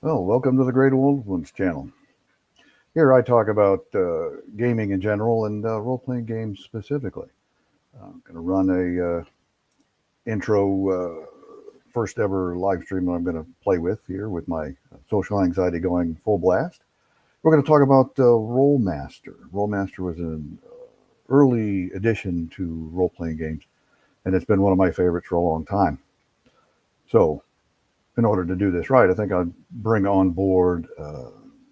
Well, welcome to the Great Old Ones channel. Here I talk about gaming in general and role-playing games specifically. I'm going to run a intro first ever live stream that I'm going to play with here with my social anxiety going full blast. We're going to talk about Rolemaster. Rolemaster was an early addition to role-playing games, and it's been one of my favorites for a long time. So, in order to do this right, I think I'd bring on board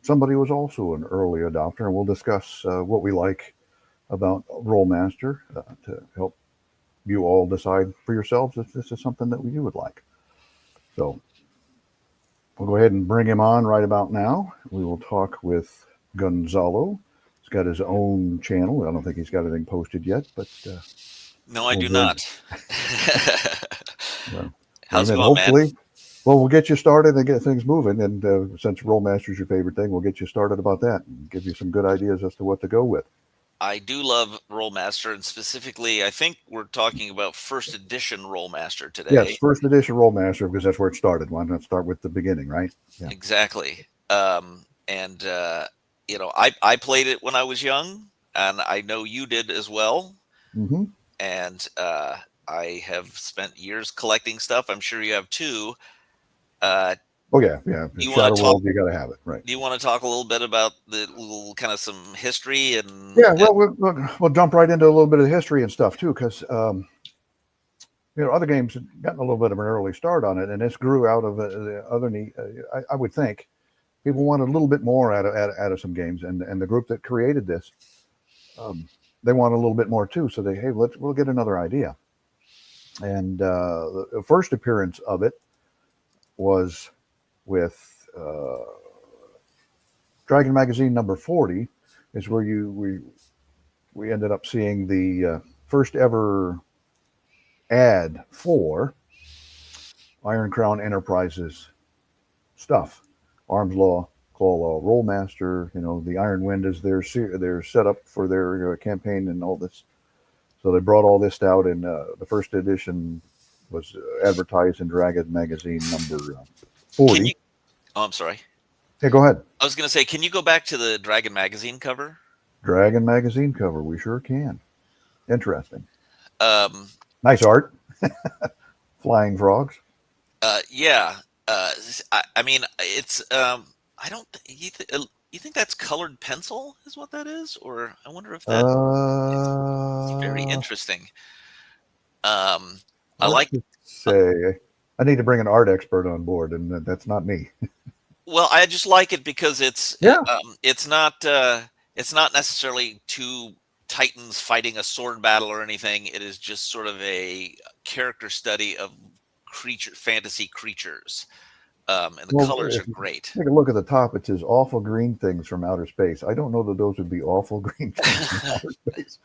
somebody who was also an early adopter, and we'll discuss what we like about Rolemaster to help you all decide for yourselves if this is something that you would like. So we'll go ahead and bring him on right about now. We will talk with Gonzalo. He's got his own channel. I don't think he's got anything posted yet, but No, I we'll do bring, not. bring How's him it in. going, man? Hopefully, well, we'll get you started and get things moving. And since Rolemaster's your favorite thing, we'll get you started about that and give you some good ideas as to what to go with. I do love Rolemaster, and specifically, I think we're talking about first edition Rolemaster Yes, today. first edition Rolemaster because that's where it started. Why not start with the beginning, right? Yeah. Exactly. And I played it when I was young, and I know you did as well. Mm-hmm. And I have spent years collecting stuff. I'm sure you have too. Uh, Oh yeah, yeah. do you want Shadow to talk? World, you got to have it, right? Do you want to talk a little bit about the little kind of some history Yeah. Well, we'll jump right into a little bit of history and stuff too, because other games had gotten a little bit of an early start on it, and this grew out of the other need. I would think people wanted a little bit more out of some games, and the group that created this, um, they want a little bit more too. So we'll get another idea. And the first appearance of it was with Dragon Magazine number 40, is where we ended up seeing the first ever ad for Iron Crown Enterprises stuff. Arms Law, Claw Law, Rolemaster. The Iron Wind is their setup for their campaign and all this. So they brought all this out, and the first edition was advertised in Dragon Magazine number can you? 40. Oh, I'm sorry. Yeah, go ahead. I was going to say, can you go back to the Dragon magazine cover? Dragon Magazine cover. We sure can. Interesting. Um, Nice art. Flying frogs. yeah. I mean, it's. I don't. You think that's colored pencil is what that is, or I wonder if that. It's very Uh, interesting. Um, I hard like. to say. I need to bring an art expert on board, and that's not me. Well, I just like it because Yeah. it's not necessarily two titans fighting a sword battle or anything. It is just sort of a character study of fantasy creatures, and the Well, colors if are you great. take a look at the top, it says awful green things from outer space. I don't know that those would be awful green things from outer space.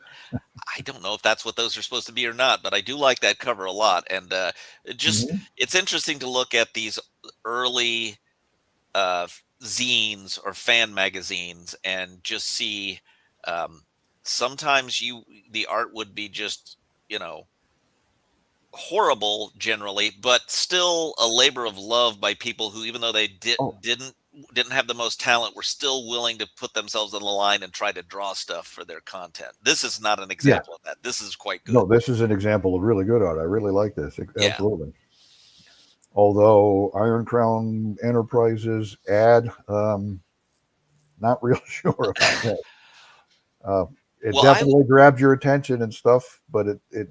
I don't know if that's what those are supposed to be or not, but I do like that cover a lot. And Mhm. it's interesting to look at these early zines or fan magazines and just see um, sometimes the art would be just, you know, horrible generally, but still a labor of love by people who, even though they Oh, didn't have the most talent, were still willing to put themselves on the line and try to draw stuff for their content. This is not an yeah. example of that. This is quite good. No, this is an example of really good art. I really like this. Yeah. Absolutely. Although Iron Crown Enterprises ad, not real sure about that. Uh, it Well, I definitely grabs your attention and stuff, but I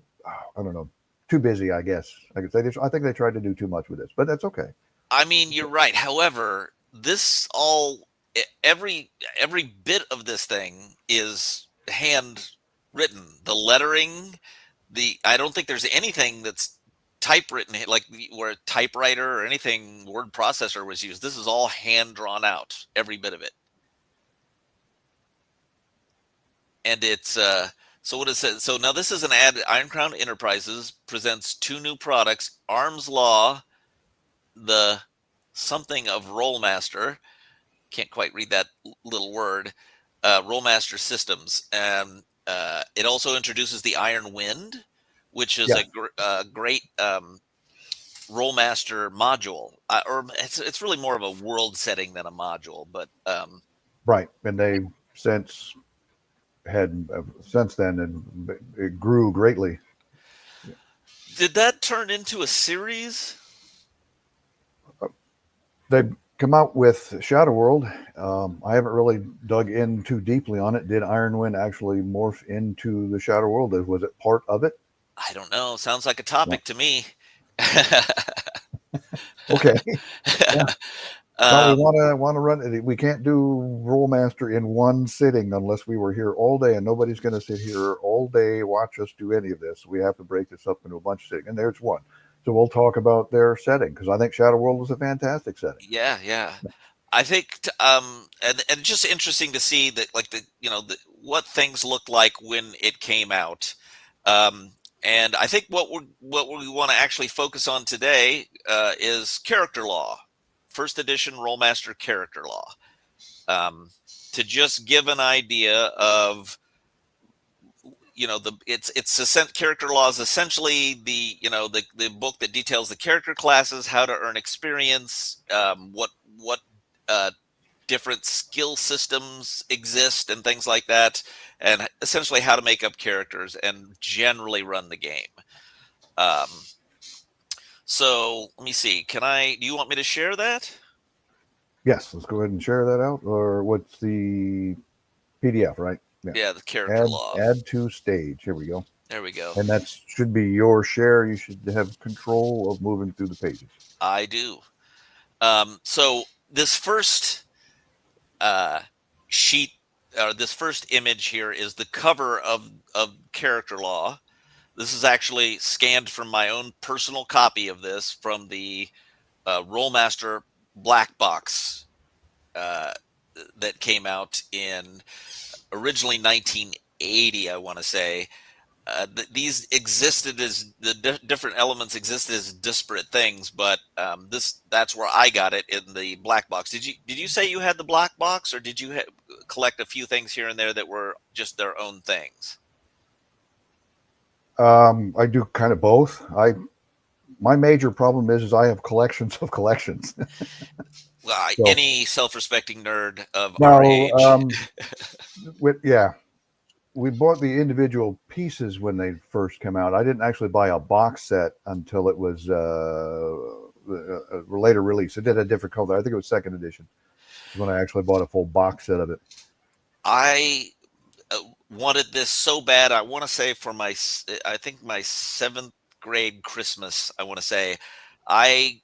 don't know, too busy, I guess. I think they tried to do too much with this, but that's okay. I mean, you're right. However, this all every bit of this thing is hand written. The lettering, the I don't think there's anything that's typewritten like where a typewriter or anything word processor was used. This is all hand drawn out, every bit of it. And it's so what it says. So now this is an ad. Iron Crown Enterprises presents two new products: Arms Law, the something of Rolemaster. Can't quite read that little word. Rolemaster Systems. It also introduces the Iron Wind, which is Yeah. a great Rolemaster module, or it's really more of a world setting than a module. But Right, and they've since had since then, and it grew greatly. did that turn into a series? They've come out with Shadow World. I haven't really dug in too deeply on it. Did Ironwind actually morph into the Shadow World? Was it part of it? I don't know. Sounds like a No. topic to me. Okay. Yeah. Well, we um, want to run it. We can't do Rolemaster in one sitting unless we were here all day, and nobody's going to sit here all day watch us do any of this. We have to break this up into a bunch of settings, and there's one. So we'll talk about their setting because I think Shadow World was a fantastic setting. yeah, yeah. I think, and just interesting to see that, like what things looked like when it came out. Um, and I think what we want to actually focus on today is character law, first edition Rollmaster character law, um, to just give an idea of the character law is essentially the book that details the character classes, how to earn experience, what uh, different skill systems exist and things like that, and essentially how to make up characters and generally run the game. Um, so let me see. Do you want me to share that? Yes, let's go ahead and share that out. Or what's the PDF, right? Yeah. Yeah, the character law. Add to stage. Here we go. There we go. And that should be your share. You should have control of moving through the pages. I do. So this first uh, sheet, or this first image here, is the cover of character law. This is actually scanned from my own personal copy of this from the Rolemaster black box uh, that came out in originally 1980, I want to say. These existed as different elements existed as disparate things, but that's where I got it in the black box. Did you say you had the black box, or did you collect a few things here and there that were just their own things? I do kind of both. My major problem is I have collections of collections. Well, So any self-respecting nerd of our now, age. yeah, we bought the individual pieces when they first came out. I didn't actually buy a box set until it was a later release. It did a different color. I think it was second edition when I actually bought a full box set of it. I wanted this so bad. I want to say for I think my seventh grade Christmas, I want to say, I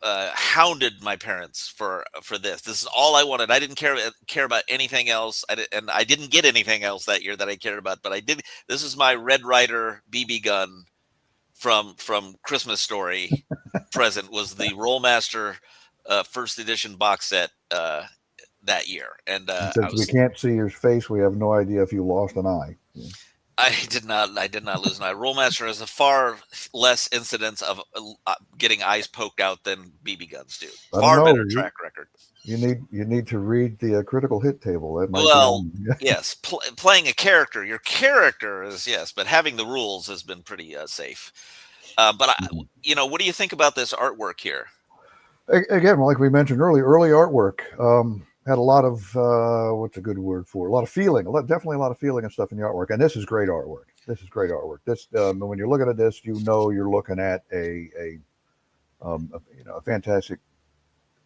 hounded my parents for this. This is all I wanted. I didn't care about anything else. And I didn't get anything else that year that I cared about. But I did. This is my Red Ryder BB gun from Christmas Story present. Was the Rollmaster first edition box set that year, and And I since we was. can't see your face, we have no idea if you lost an eye. I did not. I did not lose an eye. Rollmaster has a far less incidence of getting eyes poked out than BB guns do. I don't Far better know. track record. You need to read the critical hit table. That might be Well, on. yes, playing a character, your character is yes, but having the rules has been pretty safe. But what do you think about this artwork here? Again, like we mentioned earlier, early artwork had a lot of what's a good word for a lot of feeling, definitely a lot of feeling and stuff in the artwork. And this is great artwork. This is great artwork. This when you're looking at this, you're looking at a fantastic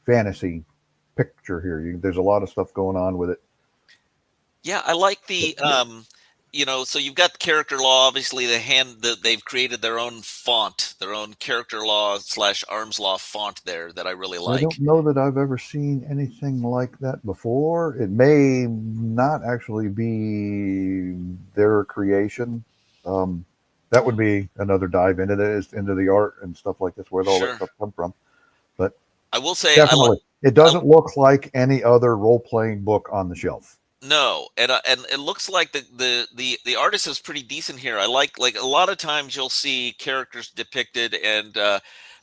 fantasy picture here. There's a lot of stuff going on with it. Yeah, I like the so you've got character law. Obviously, they've created their own font, their own character law / arms law font there that I really I don't like. know that I've ever seen anything like that before. It may not actually be their creation. Um, that would be another dive into this, into the art and stuff like this, where all that Sure, stuff come from. But I will say I like. definitely, it doesn't look like any other role-playing book on the shelf. No, and it looks like the artist is pretty decent here. I like a lot of times you'll see characters depicted, and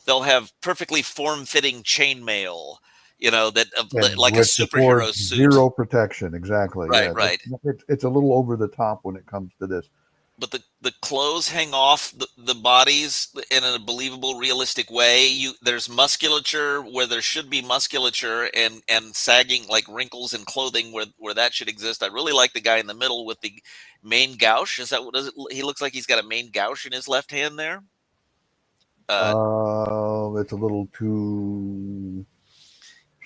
they'll have perfectly form-fitting chainmail, that And like a which superhero affords suit. zero protection. Exactly. Right, Yeah, right. it's a little over the top when it comes to this. the clothes hang off the bodies in a believable, realistic way. There's musculature where there should be musculature, and sagging, like wrinkles in clothing where that should exist. I really like the guy in the middle with the main gouge. Is that what does it? He looks like he's got a main gouge in his left hand there. Uh, It's a little too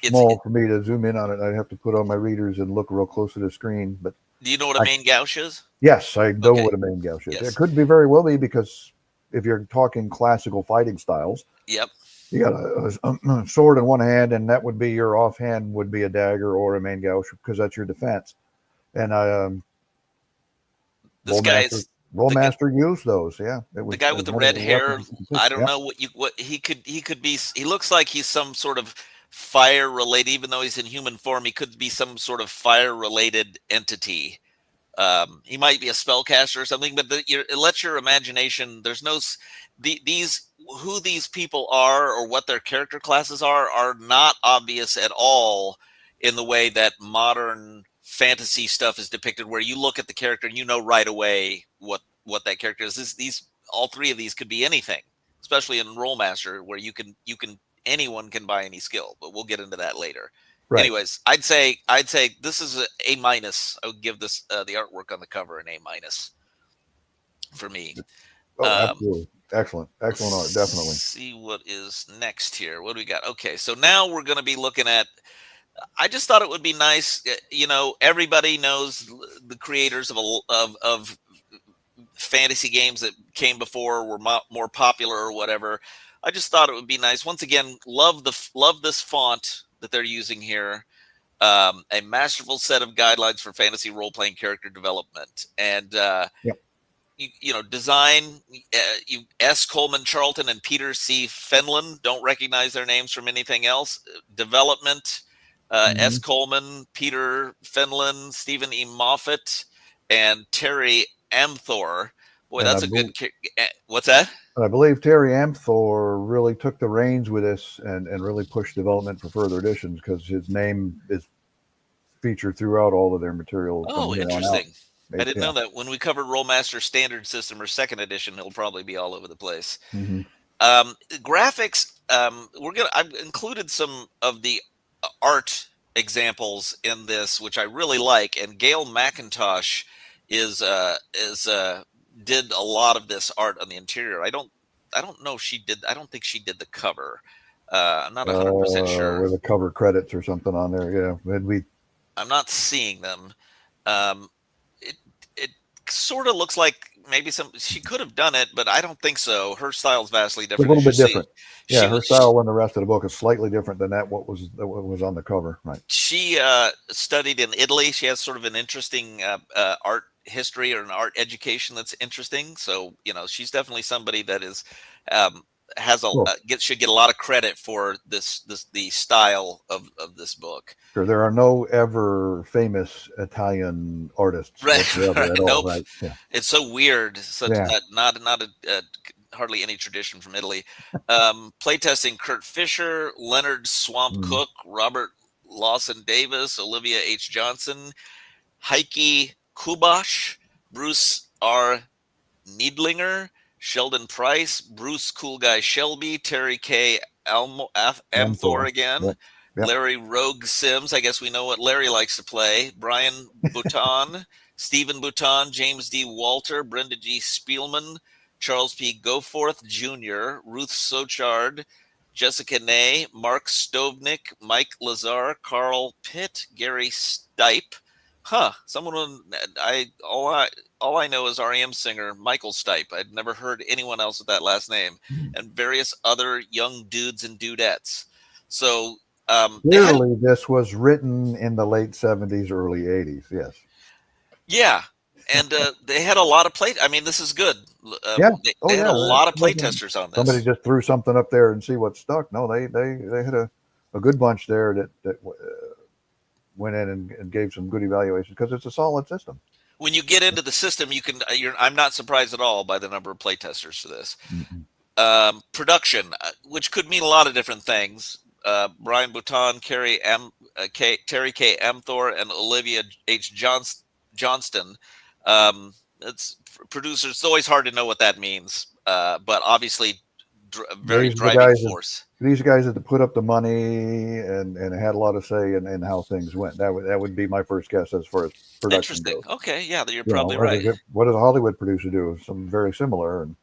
it's small for me to zoom in on it. I'd have to put on my readers and look real close to the screen. But Do you know what a I, main gouge is? yes, I know Okay. what a main gouge is. It Yes. could be very well be because if you're talking classical fighting styles, Yep. you got a sword in one hand, and that would be your offhand would be a dagger or a main gouge because that's your defense. And This Rolemaster guy's the Rolemaster used those. Yeah, it the was guy as with the one of red the hair. weapons. You could pick. I don't Yeah. know what he could be. He looks like he's some sort of fire related, even though he's in human form. He could be some sort of fire related entity. He might be a spellcaster or something, but it lets your imagination. There's no these who these people are or what their character classes are not obvious at all in the way that modern fantasy stuff is depicted, where you look at the character and you know right away what that character is. These all three of these could be anything, especially in Rolemaster, where you can anyone can buy any skill, but we'll get into that later. Right. Anyways, I'd say this is a minus. I would give this the artwork on the cover an A minus for me. Oh, Um, absolutely. Excellent. let's Excellent art. Definitely. see what is next here. What do we got? Okay, so now we're going to be looking at. I just thought it would be nice. Everybody knows the creators of fantasy games that came before were more popular or whatever. I just thought it would be nice. Once again, love this font that they're using here. A masterful set of guidelines for fantasy role-playing character development, and Yep. design. You S. Coleman Charlton and Peter C. Fenlon. Don't recognize their names from anything else. Development. S. Hmm. Coleman, Peter Fenlon, Stephen E. Moffat, and Terry Amthor. Boy, And that's a good. What's that? I believe Terry Amthor really took the reins with this and really pushed development for further editions because his name is featured throughout all of their material from Oh, here on out. interesting. I didn't Yeah. know that. When we covered Rollmaster Standard System or Second Edition, it'll probably be all over the place. Hmm. Graphics. I've included some of the art examples in this, which I really like. And Gail McIntosh is did a lot of this art on the interior. I don't know if she did. I don't think she did the cover. I'm not 100% sure. With the cover credits or something on there. Yeah. And we I'm not seeing them. Um, it it sort of looks like maybe she could have done it, but I don't think so. Her style is vastly a different, little as you bit see. different. Yeah, She her style in the rest of the book is slightly different than what was on the cover. Right. she studied in Italy. She has sort of an interesting art history or an art education that's interesting. So she's definitely somebody that is um, has a Well, should get a lot of credit for the style of this book. sure. There are no ever famous Italian artists Right, whatsoever right. at all. Nope. Right. Yeah. It's so weird. Such Yeah. not a hardly any tradition from Italy. Playtesting: Kurt Fisher, Leonard Swamp Mm. Cook, Robert Lawson Davis, Olivia H. Johnson, Heike Kubash, Bruce R. Needlinger, Sheldon Price, Bruce Cool Guy Shelby, Terry K. Amthor Amthor. again, Yep. Yep. Larry Rogue Sims. I guess we know what Larry likes to play. Brian Bouton, Stephen Bouton, James D. Walter, Brenda G. Spielman, Charles P. Goforth Jr., Ruth Sochard, Jessica Ney, Mark Stovnick, Mike Lazar, Carl Pitt, Gary Stipe. Huh. Someone all I know is REM singer Michael Stipe. I'd never heard anyone else with that last name, and various other young dudes and dudettes. So they had Clearly, this was written in the late 70s, early 80s. Yes. yeah, and they had a lot of play. I mean, this is good. Yeah. They Oh, had yeah. a lot of play Wasn't testers on somebody this. just threw something up there and see what stuck. No, they had a good bunch there that went in and gave some good evaluations because it's a solid system. When you get into the system, you can. I'm not surprised at all by the number of play testers for this. Mhm. Production, which could mean a lot of different things. Brian Bouton, Terry K. Amthor, and Olivia H. Johnston. it's producers. It's always hard to know what that means, but obviously, a very These are the driving guys that force. these guys that put up the money and had a lot of say in how things went. That would be my first guess as far as production Interesting. goes. Okay, yeah, you're You probably know, right. what does a Hollywood producer do? Something very similar and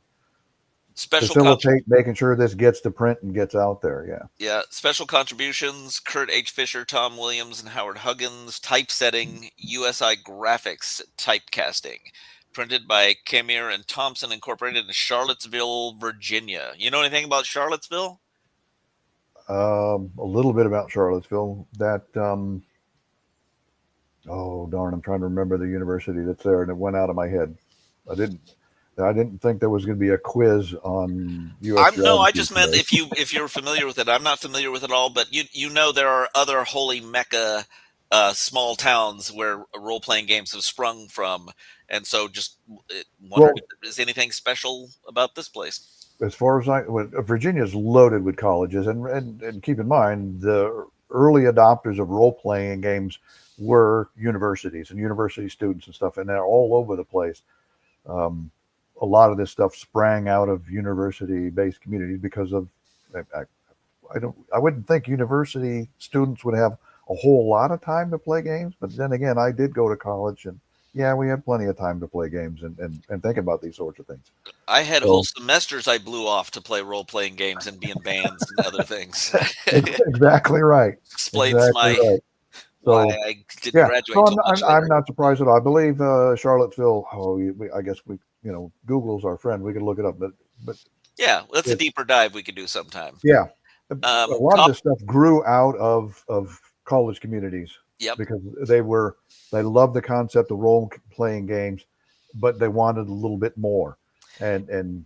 Special facilitate making sure this gets to print and gets out there. Yeah. Yeah, special contributions: Kurt H. Fisher, Tom Williams, and Howard Huggins. Typesetting: USI Graphics typecasting. Printed by Kemir and Thompson, Incorporated in Charlottesville, Virginia. You know anything about Charlottesville? A little bit about Charlottesville. That oh darn, I'm trying to remember the university that's there, and it went out of my head. I didn't. I didn't think there was going to be a quiz on U.S. I geography just meant today. if you're familiar with it. I'm not familiar with it all, but you know there are other holy mecca small towns where role playing games have sprung from, and so just wondered Well, if there's anything special about this place. as far as Virginia's loaded with colleges, and keep in mind the early adopters of role playing games were universities and university students and stuff, and they're all over the place. Um, a lot of this stuff sprang out of university based communities because of I, I wouldn't think university students would have a whole lot of time to play games, but then again, I did go to college and yeah, we had plenty of time to play games and think about these sorts of things. I had whole So semesters I blew off to play role playing games and be in bands and other things. exactly right. Explains Exactly my right. why So I didn't yeah, so graduate till much I'm later. not surprised at all. I believe Charlottesville. Oh, I guess we Google's our friend. We can look it up, but Yeah, that's a it's deeper dive we could do sometime. yeah. A lot of Cop. this stuff grew out of college communities Yep. because they loved the concept of role playing games, but they wanted a little bit more, and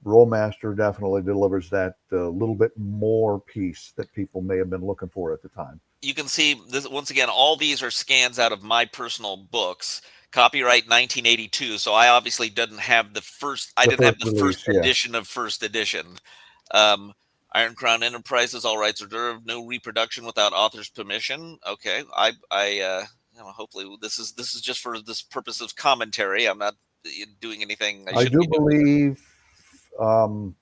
Rolemaster definitely delivers that little bit more piece that people may have been looking for at the time. You can see this once again. All these are scans out of my personal books. Copyright 1982. So I obviously didn't have the first. I The didn't have first the first release, yeah. edition of first edition. Um, Iron Crown Enterprises. All rights reserved. No reproduction without author's permission. Okay. Hopefully this is just for this purpose of commentary. I'm not doing anything I I shouldn't do be doing. believe um,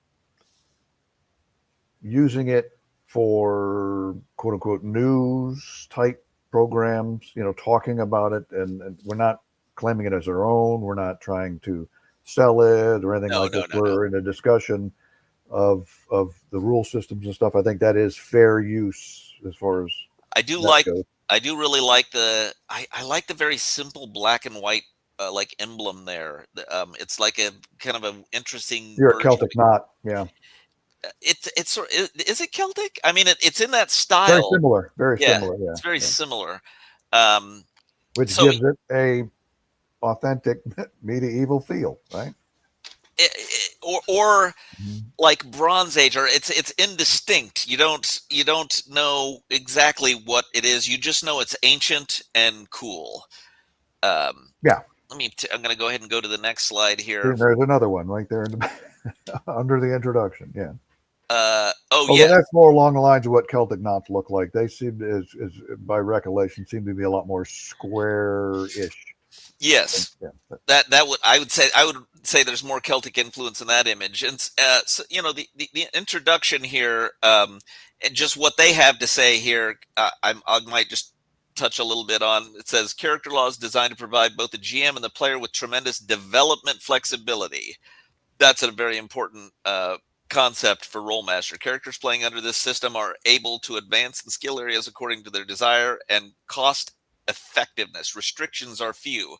using it for quote unquote news type programs, talking about it, and we're not claiming it as our own. We're not trying to sell it or anything No, like no, this. no, no. We're in a discussion of the rule systems and stuff. I think that is fair use as far as I do that like. goes. I do really like the. I like the very simple black and white like emblem there. It's like a kind of an interesting You're a version. Celtic knot, yeah. Is it Celtic? I mean, it's in that Very style. similar, very Yeah, similar, yeah, it's very yeah. similar. Um, Which so gives it a authentic medieval feel, right? or Mhm. like Bronze Age, or it's indistinct. You don't know exactly what it is. You just know it's ancient and cool. Um, Yeah. I'm going to go ahead and go to the next slide here. There's another one right there in the, under the introduction. Yeah. Oh Although yeah, that's more along the lines of what Celtic knots look like. They seem, as by recollection, seem to be a lot more square-ish. yes. Yeah. That would I would say there's more Celtic influence in that image, and so, the introduction here, and just what they have to say here. I might just touch a little bit on. It says character laws designed to provide both the GM and the player with tremendous development flexibility. That's a very important concept for Rolemaster. Characters playing under this system are able to advance in skill areas according to their desire and cost effectiveness. Restrictions are few.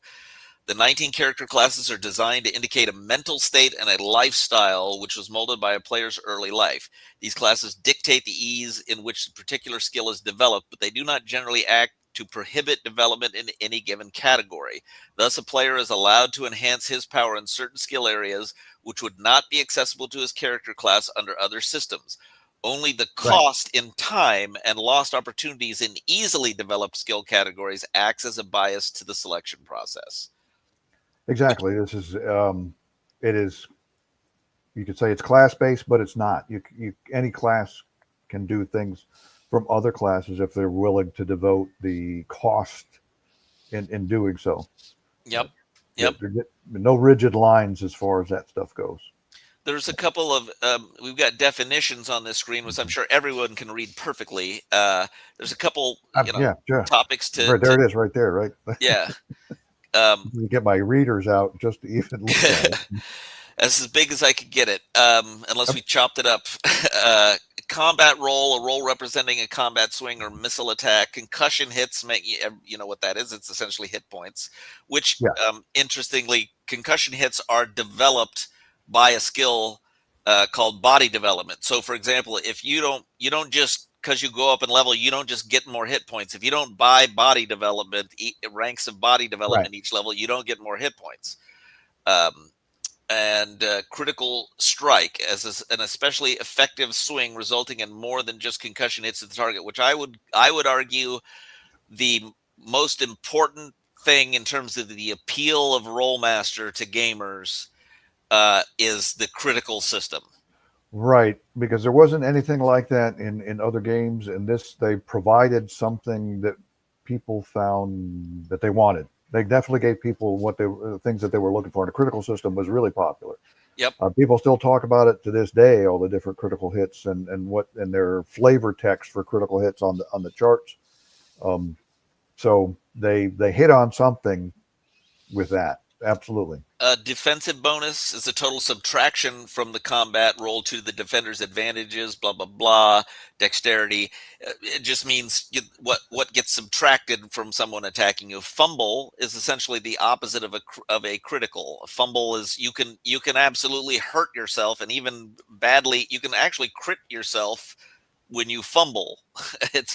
The 19 character classes are designed to indicate a mental state and a lifestyle which was molded by a player's early life. These classes dictate the ease in which the particular skill is developed, but they do not generally act to prohibit development in any given category. Thus, a player is allowed to enhance his power in certain skill areas which would not be accessible to his character class under other systems. Only the Right. cost in time and lost opportunities in easily developed skill categories acts as a bias to the selection process. Exactly. This is it is. You could say it's class-based, but it's not. Any class can do things from other classes if they're willing to devote the cost in doing so. Yep. Yep. No rigid lines as far as that stuff goes. There's a couple of we've got definitions on this screen, which I'm Mhm. sure everyone can read perfectly. There's a couple, Yeah, sure. topics to Right there it is, right there, right. yeah. Um, Get my readers out just to even look at it. That's as big as I could get it, unless Yep. we chopped it up. Uh, Combat roll, a roll representing a combat swing or missile attack. Concussion hits, make you know what that is. It's essentially hit points, which, Yeah. interestingly, concussion hits are developed by a skill called body development. So, for example, if you don't just because you go up in level, you don't just get more hit points. If you don't buy body development, ranks of body Right. development each level, you don't get more hit points. Um, and critical strike as an especially effective swing resulting in more than just concussion hits to the target, which I would argue the most important thing in terms of the appeal of Rolemaster to gamers is the critical system. Right, because there wasn't anything like that in other games. In this, they provided something that people found that they wanted. They definitely gave people what they things that they were looking for. And the critical system was really popular. Yep. People still talk about it to this day. All the different critical hits and what and their flavor text for critical hits on the charts. Um, so they hit on something with that. Absolutely. A defensive bonus is a total subtraction from the combat roll to the defender's advantages, blah, blah, blah, dexterity. It just means what gets subtracted from someone attacking you. Fumble is essentially the opposite of a critical. A fumble is you can absolutely hurt yourself, and even badly, you can actually crit yourself when you fumble.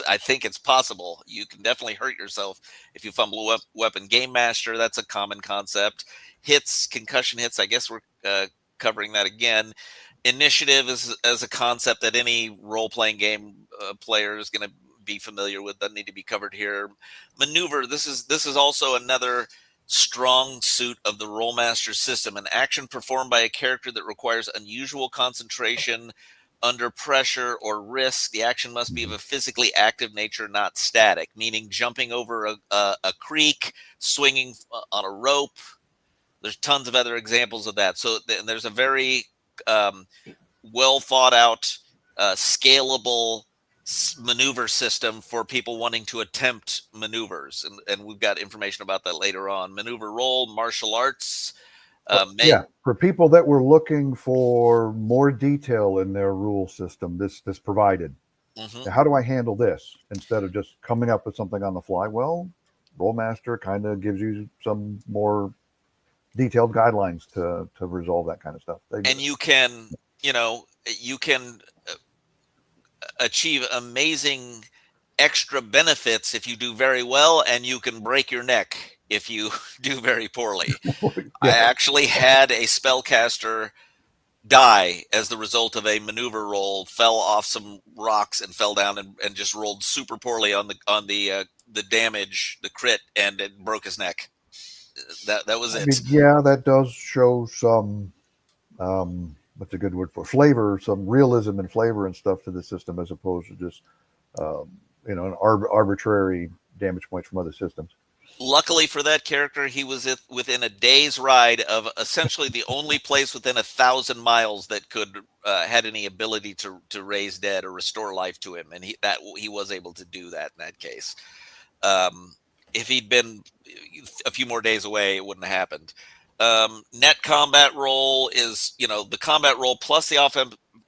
I think it's possible. You can definitely hurt yourself if you fumble a weapon. Game Master, that's a common concept. Hits, concussion hits, I guess we're covering that again. Initiative is as a concept that any role-playing game player is going to be familiar with. Doesn't need to be covered here. Maneuver, this is also another strong suit of the Rolemaster system. An action performed by a character that requires unusual concentration under pressure or risk. The action must be of Mhm. a physically active nature, not static, meaning jumping over a creek, swinging on a rope. There's tons of other examples of that. So there's a very um, well thought out, scalable maneuver system for people wanting to attempt maneuvers. And we've got information about that later on. Maneuver roll, martial arts. Yeah, for people that were looking for more detail in their rule system, this provided. Mhm. Now, how do I handle this instead of just coming up with something on the fly? Well, Rollmaster kind of gives you some more detailed guidelines to resolve that kind of stuff. They And you can achieve amazing extra benefits if you do very well, and you can break your neck if you do very poorly. I yeah, actually had a spellcaster die as the result of a maneuver roll, fell off some rocks and fell down and just rolled super poorly on the damage, the crit, and it broke his neck. That was I it. mean, yeah, that does show some what's a good word for flavor, some realism and flavor and stuff to the system as opposed to just um, an arbitrary damage points from other systems. Luckily for that character, he was within a day's ride of essentially the only place within 1,000 miles that could had any ability to raise dead or restore life to him, and he was able to do that in that case. Um, if he'd been a few more days away, it wouldn't have happened. Net combat roll is the combat roll plus the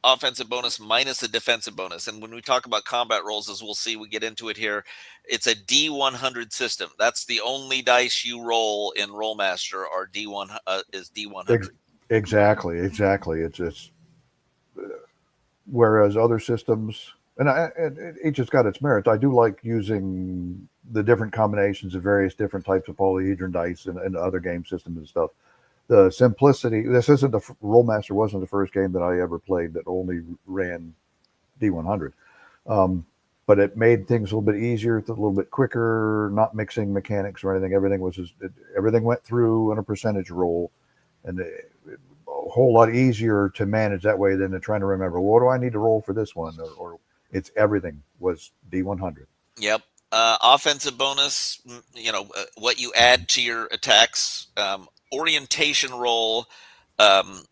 offensive bonus minus the defensive bonus. And when we talk about combat rolls, as we'll see, we get into it here. It's a D100 system. That's the only dice you roll in Rollmaster are D1 is Ex- D100. exactly. It's whereas other systems, and each has got its merits. I do like using the different combinations of various different types of polyhedron dice and other game systems and stuff. The simplicity. This isn't the Rollmaster wasn't the first game that I ever played that only ran D100. Um, but it made things a little bit easier, a little bit quicker, not mixing mechanics or anything. Everything went through on a percentage roll, and a whole lot easier to manage that way than trying to remember what do I need to roll for this one, or it's everything was D100. Yep. Offensive bonus, what you add to your attacks. orientation roll. Um,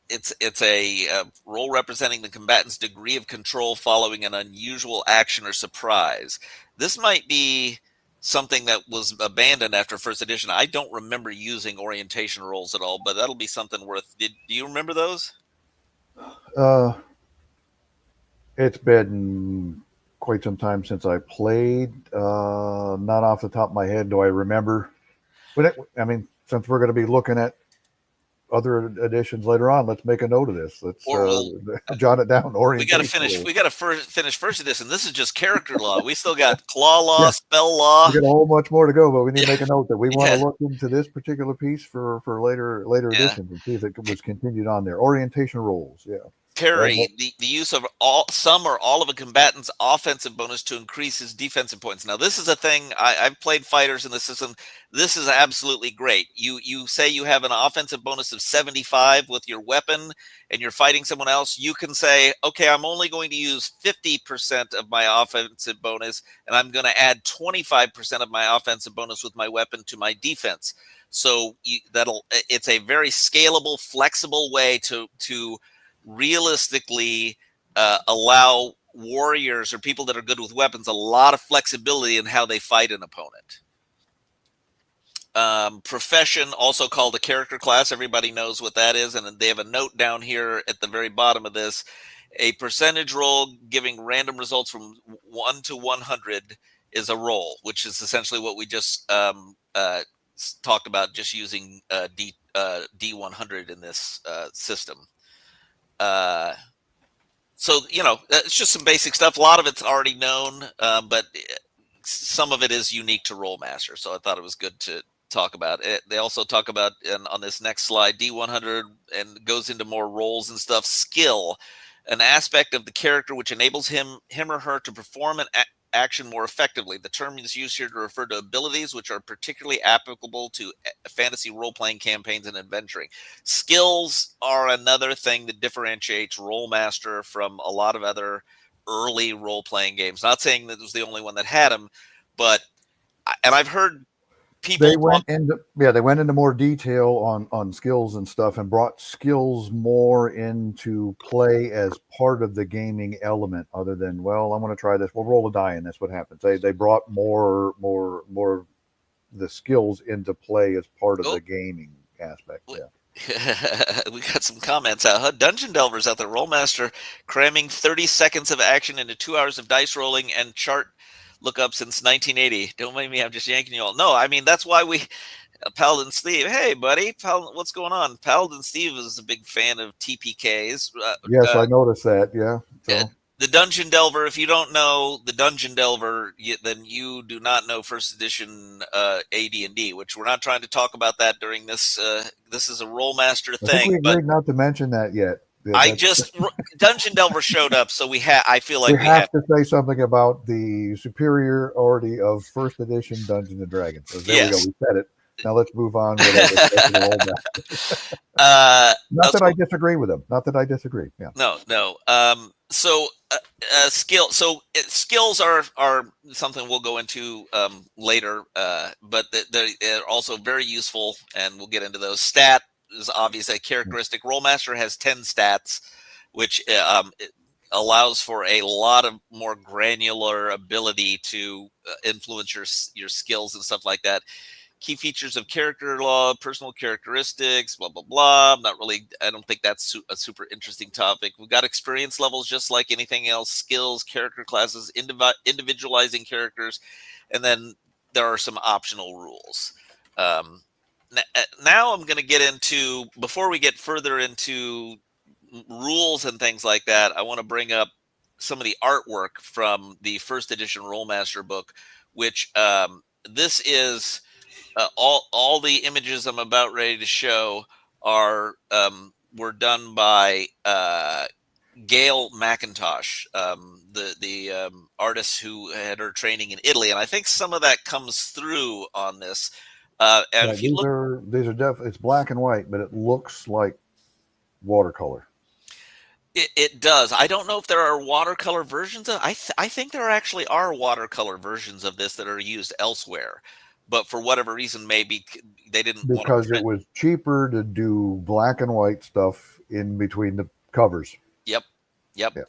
it's a role representing the combatant's degree of control following an unusual action or surprise. This might be something that was abandoned after first edition. I don't remember using orientation rolls at all, but that'll be something worth. Do you remember those? Uh, it's been quite some time since I played. Not off the top of my head do I remember. But I mean, since we're going to be looking at other editions later on, let's make a note of this. Let's Or we'll jot it down. we got to Orientation finish. rules. We got to finish first edition. This is just character law. We still got claw law, Yeah, spell law. we got a whole bunch more to go, but we need to Yeah, make a note that we want to yeah, look into this particular piece for later yeah. editions and see if it was continued on there. Orientation rules. Yeah. Parry, And the use of all some or all of a combatant's offensive bonus to increase his defensive points. Now, this is a thing I've played fighters in the system. This is absolutely great. You say you have an offensive bonus of 75 with your weapon, and you're fighting someone else. You can say, okay, I'm only going to use 50% of my offensive bonus, and I'm going to add 25% of my offensive bonus with my weapon to my defense. So it's a very scalable, flexible way to realistically allow warriors or people that are good with weapons a lot of flexibility in how they fight an opponent. Profession, also called a character class. Everybody knows what that is. And they have a note down here at the very bottom of this. A percentage roll giving random results from 1 to 100 is a roll, which is essentially what we just talked about, just using D100 in this system. So, it's just some basic stuff. A lot of it's already known, but some of it is unique to Rolemaster. So I thought it was good to talk about it. They also talk about, and on this next slide, D100, and goes into more roles and stuff. Skill, an aspect of the character which enables him or her to perform an action more effectively. The term is used here to refer to abilities which are particularly applicable to fantasy role-playing campaigns and adventuring. Skills are another thing that differentiates Rolemaster from a lot of other early role-playing games. Not saying that it was the only one that had them, but and I've heard people talk. they went into more detail on skills and stuff, and brought skills more into play as part of the gaming element, other than, well, I'm going to try this, we'll roll a die and that's what happens. They brought more the skills into play as part of Oh, the gaming aspect. Yeah. we got some comments out. Dungeon Delvers out there. Rolemaster cramming 30 seconds of action into 2 hours of dice rolling and chart lookup since 1980. Don't mind me, I'm just yanking you all. No, I mean, that's why we, Paladin Steve. Hey, buddy, Paladin, what's going on? Paladin Steve is a big fan of TPKs. Yes, I noticed that. Yeah. So The Dungeon Delver, if you don't know the Dungeon Delver, then you do not know First Edition AD&D, which we're not trying to talk about that during this. This is a Rolemaster I think we thing, but agreed not to mention that yet. I just Dungeon Delver showed up, so I feel like we have to say something about the superiority of first edition Dungeons and Dragons. So there we go. Yes. We said it. Now let's move on with our discussion of Rolemaster. Not that I disagree with them. Not that I disagree. Yeah. No. So skills are something we'll go into later, but they're also very useful, and we'll get into those. Stat is obviously a characteristic. Rolemaster has 10 stats, which it allows for a lot of more granular ability to influence your skills and stuff like that. Key features of character law, personal characteristics, blah, blah, blah. I don't think that's a super interesting topic. We've got experience levels just like anything else, skills, character classes, individualizing characters, and then there are some optional rules. Now I'm going to get into, before we get further into rules and things like that, I want to bring up some of the artwork from the first edition Rolemaster book, which this is all the images I'm about ready to show were done by Gail McIntosh, the artist who had her training in Italy, and I think some of that comes through on this. And if you look, these are definitely, it's black and white, but it looks like watercolor. it does. I don't know if there are watercolor versions of. I think there actually are watercolor versions of this that are used elsewhere. but for whatever reason, maybe they didn't want to Because it print. was cheaper to do black and white stuff in between the covers. Yep, yep. Yeah.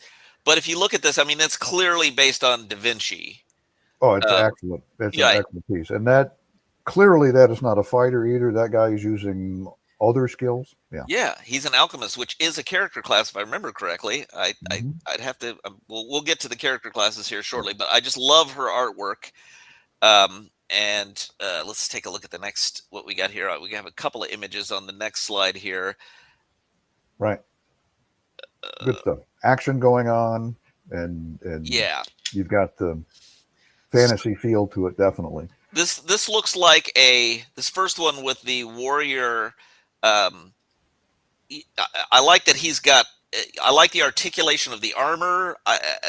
But if you look at this, I mean, it's clearly based on Da Vinci. Oh, it's Um, excellent. It's an yeah, excellent piece. And that clearly that is not a fighter either. That guy is using other skills. Yeah. yeah, he's an alchemist, which is a character class, if I remember correctly. Mhm. I'd have to. We'll get to the character classes here shortly, but I just love her artwork. And let's take a look at the next what we got here. We have a couple of images on the next slide here. Right. Good stuff. Action going on, and Yeah, you've got the fantasy feel to it, definitely. this looks like this first one with the warrior. Um, I like that he's got. I like the articulation of the armor,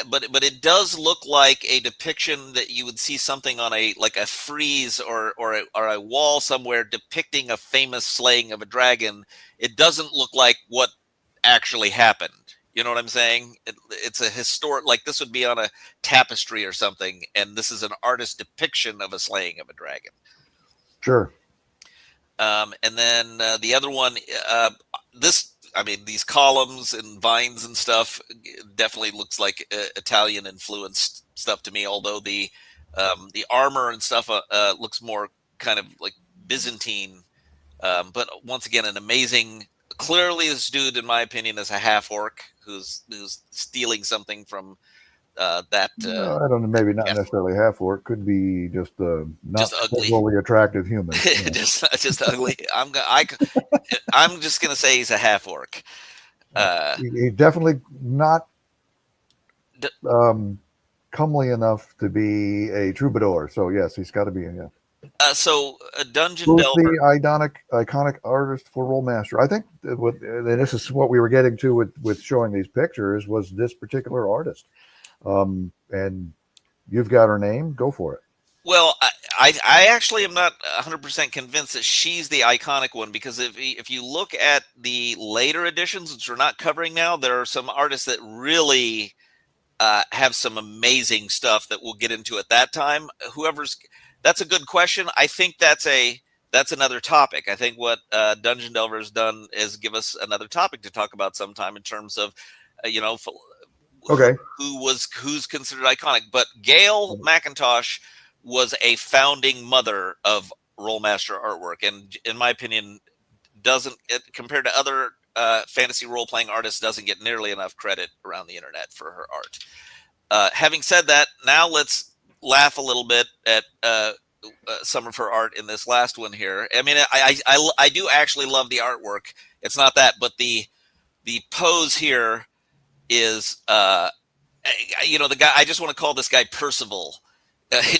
but it does look like a depiction that you would see something on a like a frieze or a wall somewhere depicting a famous slaying of a dragon. It doesn't look like what actually happened. You know what I'm saying? It's a historic, like this would be on a tapestry or something, and this is an artist depiction of a slaying of a dragon. Sure. And then the other one, I mean, these columns and vines and stuff definitely looks like Italian influenced stuff to me. Although the armor and stuff looks more kind of like Byzantine. But once again, an amazing. Clearly, this dude, in my opinion, is a half orc who's stealing something from that. I don't know. Maybe not necessarily half orc. Could be just a not Just ugly, sexually attractive human. Yeah. just ugly. I'm just gonna say he's a half orc. He's definitely not D- comely enough to be a troubadour. So yes, he's got to be. Yeah. so a dungeon Who's delver. the iconic artist for Rolemaster? I think and this is what we were getting to with showing these pictures was this particular artist. And you've got her name. Go for it. Well, I actually am not 100% convinced that she's the iconic one because if you look at the later editions, which we're not covering now, there are some artists that really have some amazing stuff that we'll get into at that time. That's a good question. I think that's another topic. I think what Dungeon Delver has done is give us another topic to talk about sometime in terms of, Okay. who's considered iconic. But Gail McIntosh was a founding mother of Rolemaster artwork, and in my opinion, compared to other fantasy role playing artists, doesn't get nearly enough credit around the internet for her art. Having said that, now let's laugh a little bit at some of her art in this last one here. I mean, I do actually love the artwork. It's not that, but the pose here is the guy. I just want to call this guy Percival.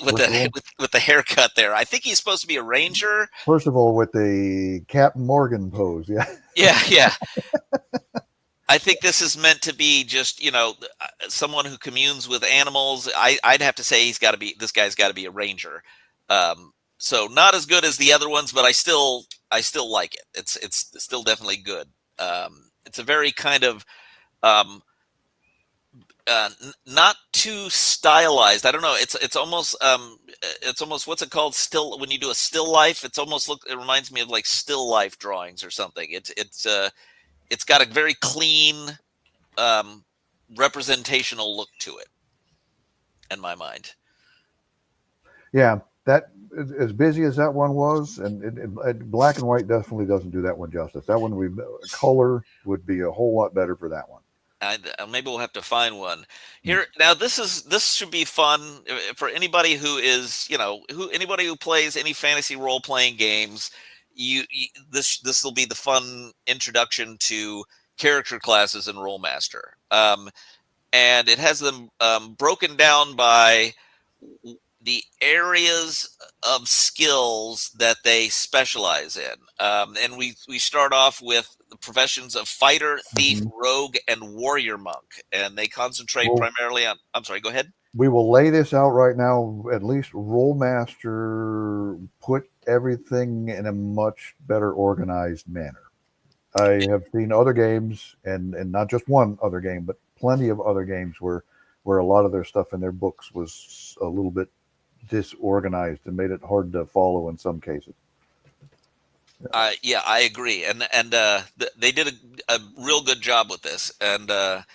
With the haircut there, I think he's supposed to be a ranger. First of all, with the Captain Morgan pose, yeah, yeah. I think this is meant to be just someone who communes with animals. I'd have to say this guy's got to be a ranger. So not as good as the other ones, but I still like it. It's still definitely good. It's a very kind of not too stylized. I don't know. It's almost what's it called? Still, when you do a still life, it reminds me of like still life drawings or something. It's got a very clean representational look to it, in my mind. Yeah, that as busy as that one was, and black and white definitely doesn't do that one justice. That one color would be a whole lot better for that one. Maybe we'll have to find one here. Now, this should be fun for anybody who is, anybody who plays any fantasy role playing games. This will be the fun introduction to character classes in Rolemaster. And it has them broken down by the areas of skills that they specialize in. And we start off with the professions of fighter, thief, rogue, and warrior monk. And they concentrate primarily on, I'm sorry, go ahead. We will lay this out right now. At least Rolemaster put everything in a much better organized manner. I have seen other games, and not just one other game, but plenty of other games where a lot of their stuff in their books was a little bit disorganized and made it hard to follow in some cases. Yeah, I agree, and they did a real good job with this, and Mhm.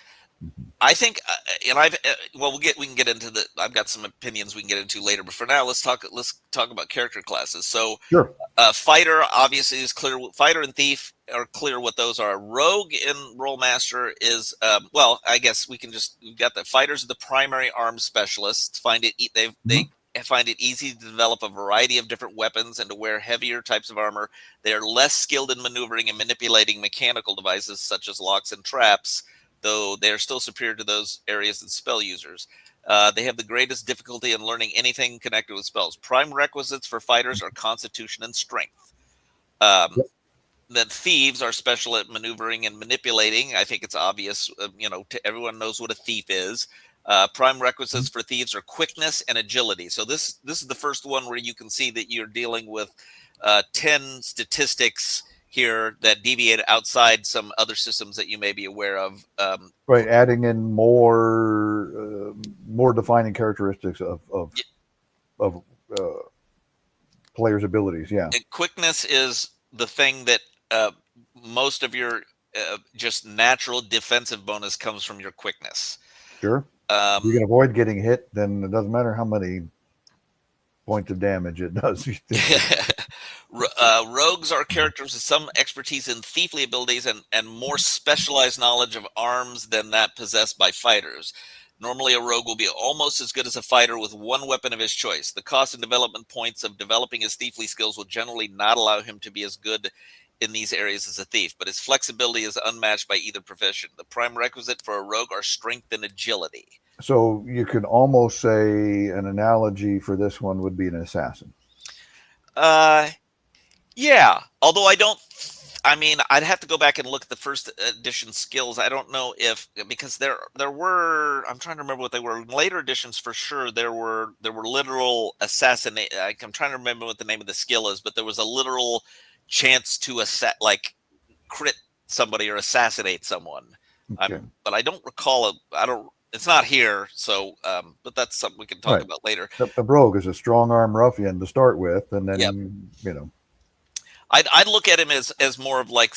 I think, and well, we can get into the. I've got some opinions we can get into later, but for now, let's talk about character classes. So, Sure. fighter obviously is clear. Fighter and thief are clear what those are. Rogue in Rolemaster is well, I guess we've got the fighters are the primary arms specialists. They Mhm. find it easy to develop a variety of different weapons and to wear heavier types of armor. They are less skilled in maneuvering and manipulating mechanical devices such as locks and traps, though they are still superior to those areas and spell users. They have the greatest difficulty in learning anything connected with spells. Prime requisites for fighters are constitution and strength. Um, Yep. then thieves are special at maneuvering and manipulating. I think it's obvious, everyone knows what a thief is. Prime requisites Mhm. for thieves are quickness and agility. So this is the first one where you can see that you're dealing with 10 statistics here that deviate outside some other systems that you may be aware of. Right, adding in more defining characteristics of players' abilities. Yeah, Quickness is the thing that most of your just natural defensive bonus comes from your quickness. sure. If you Um, can avoid getting hit, then it doesn't matter how many points of damage it does. Rogues are characters with some expertise in thiefly abilities and more specialized knowledge of arms than that possessed by fighters. Normally, a rogue will be almost as good as a fighter with one weapon of his choice. The cost and development points of developing his thiefly skills will generally not allow him to be as good in these areas as a thief, but his flexibility is unmatched by either profession. The prime requisite for a rogue are strength and agility. So you could almost say an analogy for this one would be an assassin. Uh, Yeah, although I mean, I'd have to go back and look at the first edition skills. I don't know if because there were I'm trying to remember what they were. In later editions for sure there were literal assassinate. I'm trying to remember what the name of the skill is, but there was a literal chance to like crit somebody or assassinate someone. Okay, But I don't recall it. I don't. It's not here, so but that's something we can talk right. about later. A rogue is a strong arm ruffian to start with, and Yeah, then I'd look at him as more of like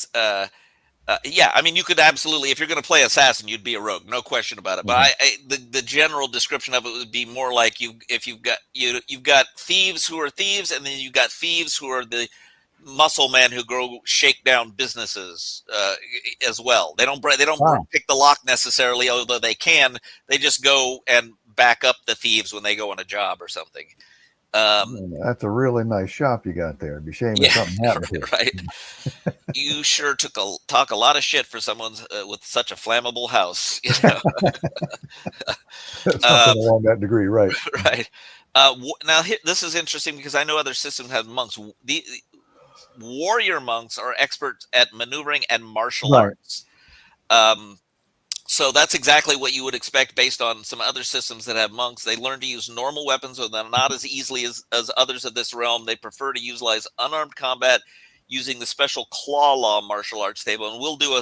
yeah, I mean, you could absolutely, if you're going to play assassin, you'd be a rogue, no question about it. But mhm. the general description of it would be more like if you've got thieves who are thieves, and then you've got thieves who are the muscle men who go shake down businesses as well. They don't Wow, pick the lock necessarily, although they can. They just go and back up the thieves when they go on a job or something. Um, that's a really nice shop you got there. It'd be a shame if yeah, something happened to right. You sure talk a lot of shit for someone with such a flammable house. it. Something Um, along that degree, right? right. Now this is interesting because I know other systems have monks. The warrior monks are experts at maneuvering and martial Right. arts. Um, so that's exactly what you would expect based on some other systems that have monks. They learn to use normal weapons, or they're not as easily as others of this realm. They prefer to utilize unarmed combat using the special claw law martial arts table. And we'll do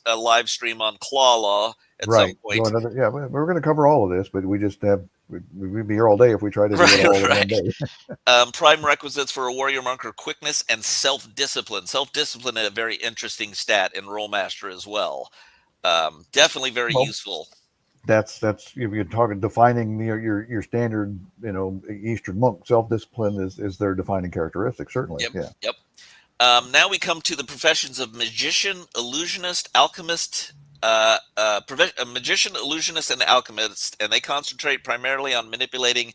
a live stream on claw law at some Right. Go point. another. Yeah, we're going to cover all of this, but we just have we'd be here all day if we try to do it all Right, in one right. day. Prime requisites for a warrior monk are quickness and self-discipline. Self-discipline is a very interesting stat in Rolemaster as well. Definitely very Well, useful. that's if you're talking defining your standard Eastern monk self discipline is their defining characteristic. Certainly, Yep, yeah. yep. Now we come to the professions of magician, illusionist, alchemist, a magician, illusionist, and alchemist, and they concentrate primarily on manipulating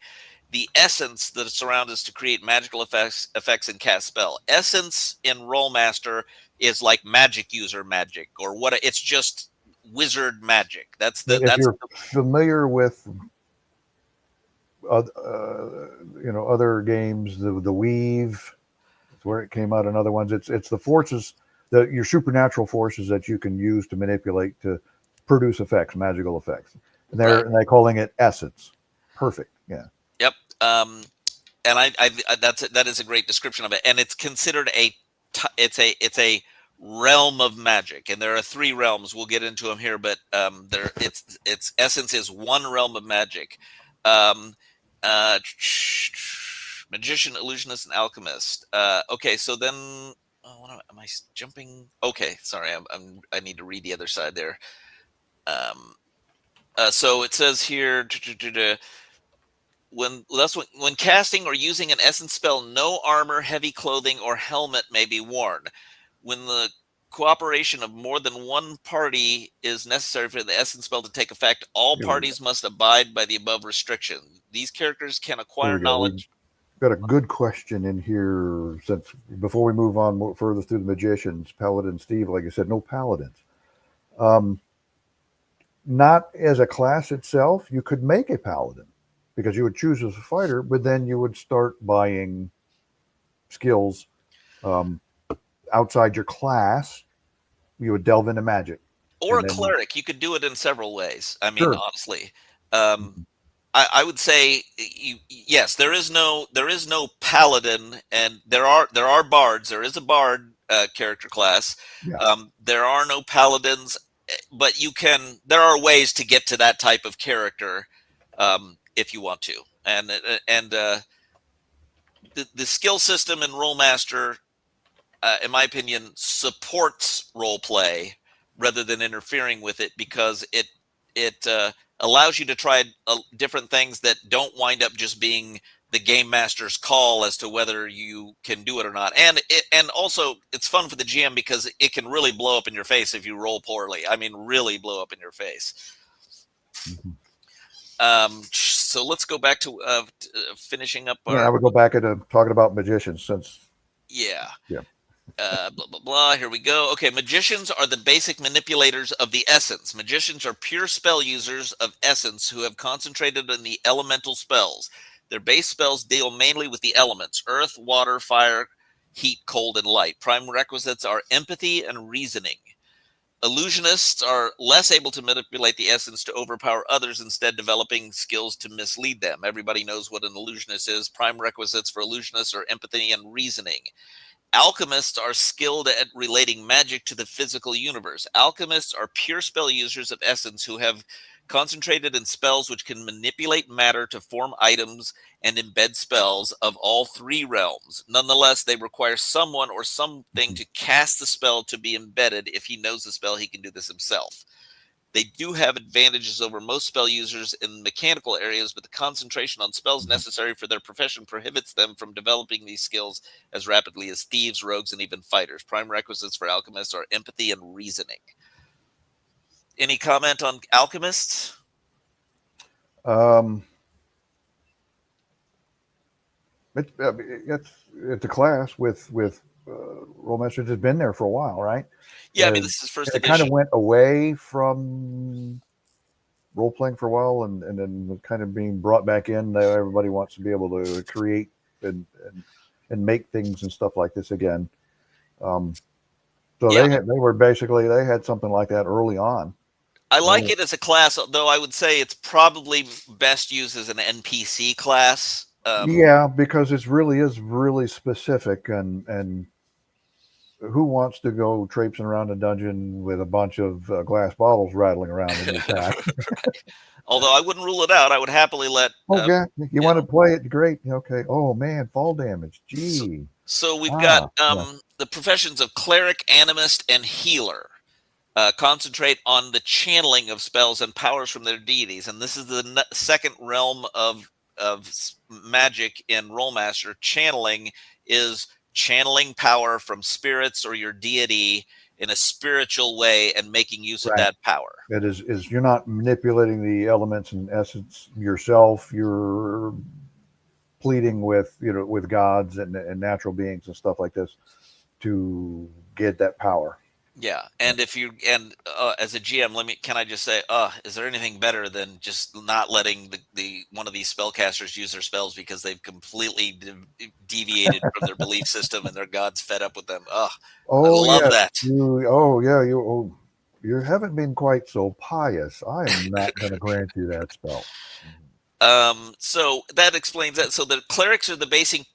the essence that surrounds us to create magical effects, and cast spell. Essence in Rollmaster is like magic user magic, or what it's just wizard magic. That's the If that's you're familiar with other games, the Weave, it's where it came out, and other ones. It's the forces that your supernatural forces that you can use to manipulate to produce effects, magical effects. And right. they're calling it essence. Perfect. Yeah. Yep. And that is a great description of it, and it's considered it's a realm of magic, and there are three realms. We'll get into them here, but its essence is one realm of magic. Um, Magician, illusionist, and alchemist. Okay, so then, am I jumping? Okay, sorry, I need to read the other side there. Um, so it says here, when casting or using an essence spell, no armor, heavy clothing, or helmet may be worn. When the cooperation of more than one party is necessary for the essence spell to take effect, all Here we go. parties must abide by the above restriction. These characters can Here acquire we go. We've knowledge. got a good question in here. Since before we move on further through the magicians, Paladin Steve, like I said, no paladins. Um, Not as a class itself. You could make a paladin because you would choose as a fighter, but then you would start buying skills um, outside your class. You would delve into magic, Or and a then cleric. You could do it in several ways. I mean, sure, honestly. Um, I would say yes. There is no paladin, and there are bards. There is a bard character class. yeah, There are no paladins, but There are ways to get to that type of character if you want to. And the skill system in Rolemaster, in my opinion, supports role play rather than interfering with it, because it allows you to try different things that don't wind up just being the game master's call as to whether you can do it or not. And also it's fun for the GM because it can really blow up in your face if you roll poorly. I mean, really blow up in your face. mm-hmm. So let's go back to finishing up Yeah. I our would go back into talking about magicians since yeah. yeah, Blah blah blah. Here we go. Okay, magicians are the basic manipulators of the essence. Magicians are pure spell users of essence who have concentrated on the elemental spells. Their base spells deal mainly with the elements: earth, water, fire, heat, cold, and light. Prime requisites are empathy and reasoning. Illusionists are less able to manipulate the essence to overpower others, instead developing skills to mislead them. Everybody knows what an illusionist is. Prime requisites for illusionists are empathy and reasoning. Alchemists are skilled at relating magic to the physical universe. Alchemists are pure spell users of essence who have concentrated in spells which can manipulate matter to form items and embed spells of all three realms. Nonetheless, they require someone or something mm-hmm. to cast the spell to be embedded. If he knows the spell, he can do this himself. They do have advantages over most spell users in mechanical areas, but the concentration on spells Mm-hmm. necessary for their profession prohibits them from developing these skills as rapidly as thieves, rogues, and even fighters. Prime requisites for alchemists are empathy and reasoning. Any comment on alchemists? Um, it's a class with Rolemaster has been there for a while, right? Yeah, I mean, this is first It kind of edition. went away from role playing for a while, and then kind of being brought back in. Now everybody wants to be able to create and make things and stuff like this again. Um, so Yeah, they had something like that early on. I like Well, it as a class, though I would say it's probably best used as an NPC class. yeah, because it really is really specific, and who wants to go traipsing around a dungeon with a bunch of glass bottles rattling around in your pack? Right. Although I wouldn't rule it out, I would happily let Oh yeah, you you want to know. play it? Great. Okay. Oh man, fall damage. So, Gee. so we've got Ah. Yeah. the professions of cleric, animist, and healer. Concentrate on the channeling of spells and powers from their deities, and this is the second realm of magic in Rolemaster. Channeling is channeling power from spirits or your deity in a spiritual way and making use of Right. that power. It is you're not manipulating the elements and essence yourself. You're pleading with with gods and natural beings and stuff like this to get that power. Yeah, and if you as a GM, can I just say, is there anything better than just not letting the one of these spellcasters use their spells because they've completely deviated from their belief system and their god's fed up with them? I Oh love yes, that. you haven't been quite so pious. I am not going to grant you that spell. So that explains that. So the clerics are the basic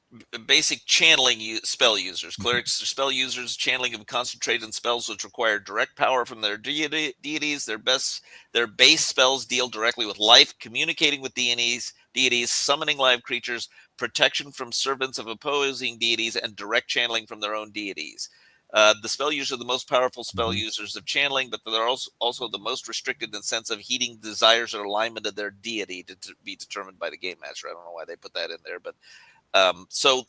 channeling spell users. Clerics are spell users channeling and concentrate on spells which require direct power from their deities. Their base spells deal directly with life, communicating with deities deities, summoning live creatures, protection from servants of opposing deities, and direct channeling from their own deities. The spell users are the most powerful spell Mhm. users of channeling, but they're also the most restricted in the sense of heeding desires or alignment of their deity to be determined by the game master. I don't know why they put that in there, but so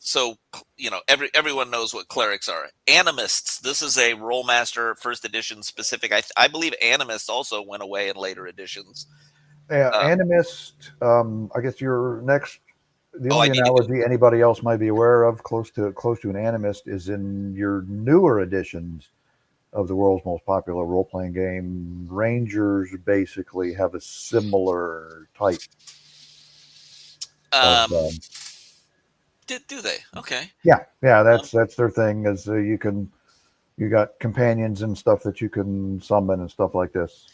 everyone knows what clerics are. Animists. This is a Rolemaster first edition specific. I believe animists also went away in later editions. Yeah, Uh, animist. I guess your next. The oh, I only need to go. analogy anybody else might be aware of close to an animist is in your newer editions of the world's most popular role playing game. Rangers basically have a similar type of. Um, do they? Okay. Yeah, Um, that's their thing. Is you got companions and stuff that you can summon and stuff like this.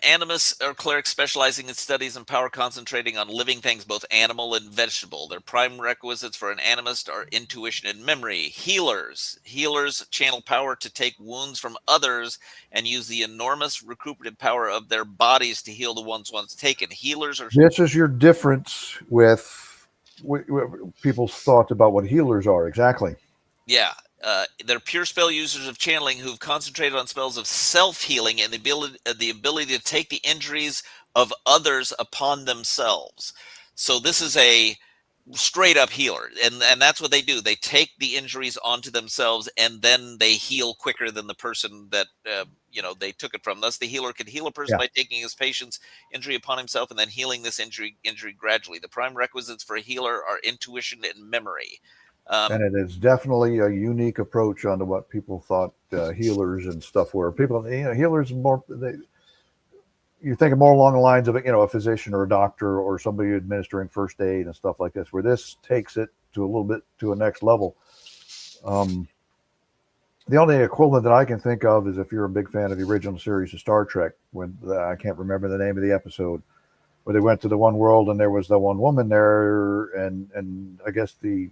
Animists are clerics specializing in studies and power concentrating on living things, both animal and vegetable. Their prime requisites for an animist are intuition and memory. Healers. Healers channel power to take wounds from others and use the enormous recuperative power of their bodies to heal the ones once taken. Healers are This is your difference with people's thoughts about what healers are exactly. Yeah, they're pure spell users of channeling who've concentrated on spells of self-healing and the ability to take the injuries of others upon themselves. So this is a straight up healer, and that's what they do. They take the injuries onto themselves, and then they heal quicker than the person that they took it from. Thus, the healer can heal a person Yeah, by taking his patient's injury upon himself and then healing this injury gradually. The prime requisites for a healer are intuition and memory. and Um, it is definitely a unique approach onto what people thought healers and stuff were. People, healers more. You're thinking more along the lines of a physician or a doctor or somebody administering first aid and stuff like this. Where this takes it to a little bit to a next level. Um, the only equivalent that I can think of is if you're a big fan of the original series of Star Trek, when I can't remember the name of the episode, where they went to the one world and there was the one woman there, and I guess the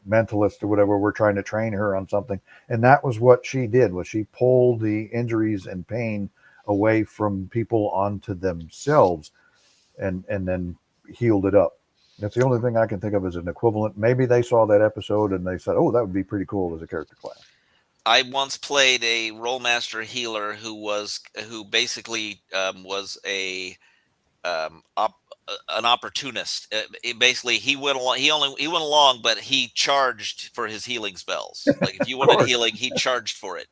mentalist or whatever were trying to train her on something, and that was what she did. Was she pulled the injuries and pain away from people onto themselves, and then healed it up. That's the only thing I can think of as an equivalent. Maybe they saw that episode and they said, "Oh, that would be pretty cool as a character class." I once played a Rolemaster healer who basically was an opportunist. Basically, he went along. He went along, but he charged for his healing spells. Like if you Of wanted course. healing, he charged for it.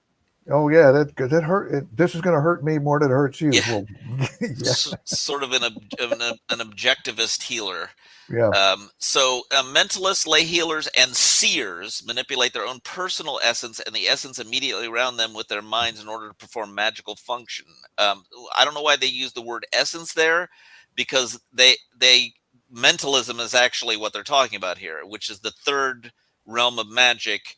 Oh yeah, that hurt. This is going to hurt me more than it hurts you. Yeah, Well, yeah, sort of an objectivist healer. yeah. Mentalists, lay healers, and seers manipulate their own personal essence and the essence immediately around them with their minds in order to perform magical function. I don't know why they use the word essence there, because they mentalism is actually what they're talking about here, which is the third realm of magic.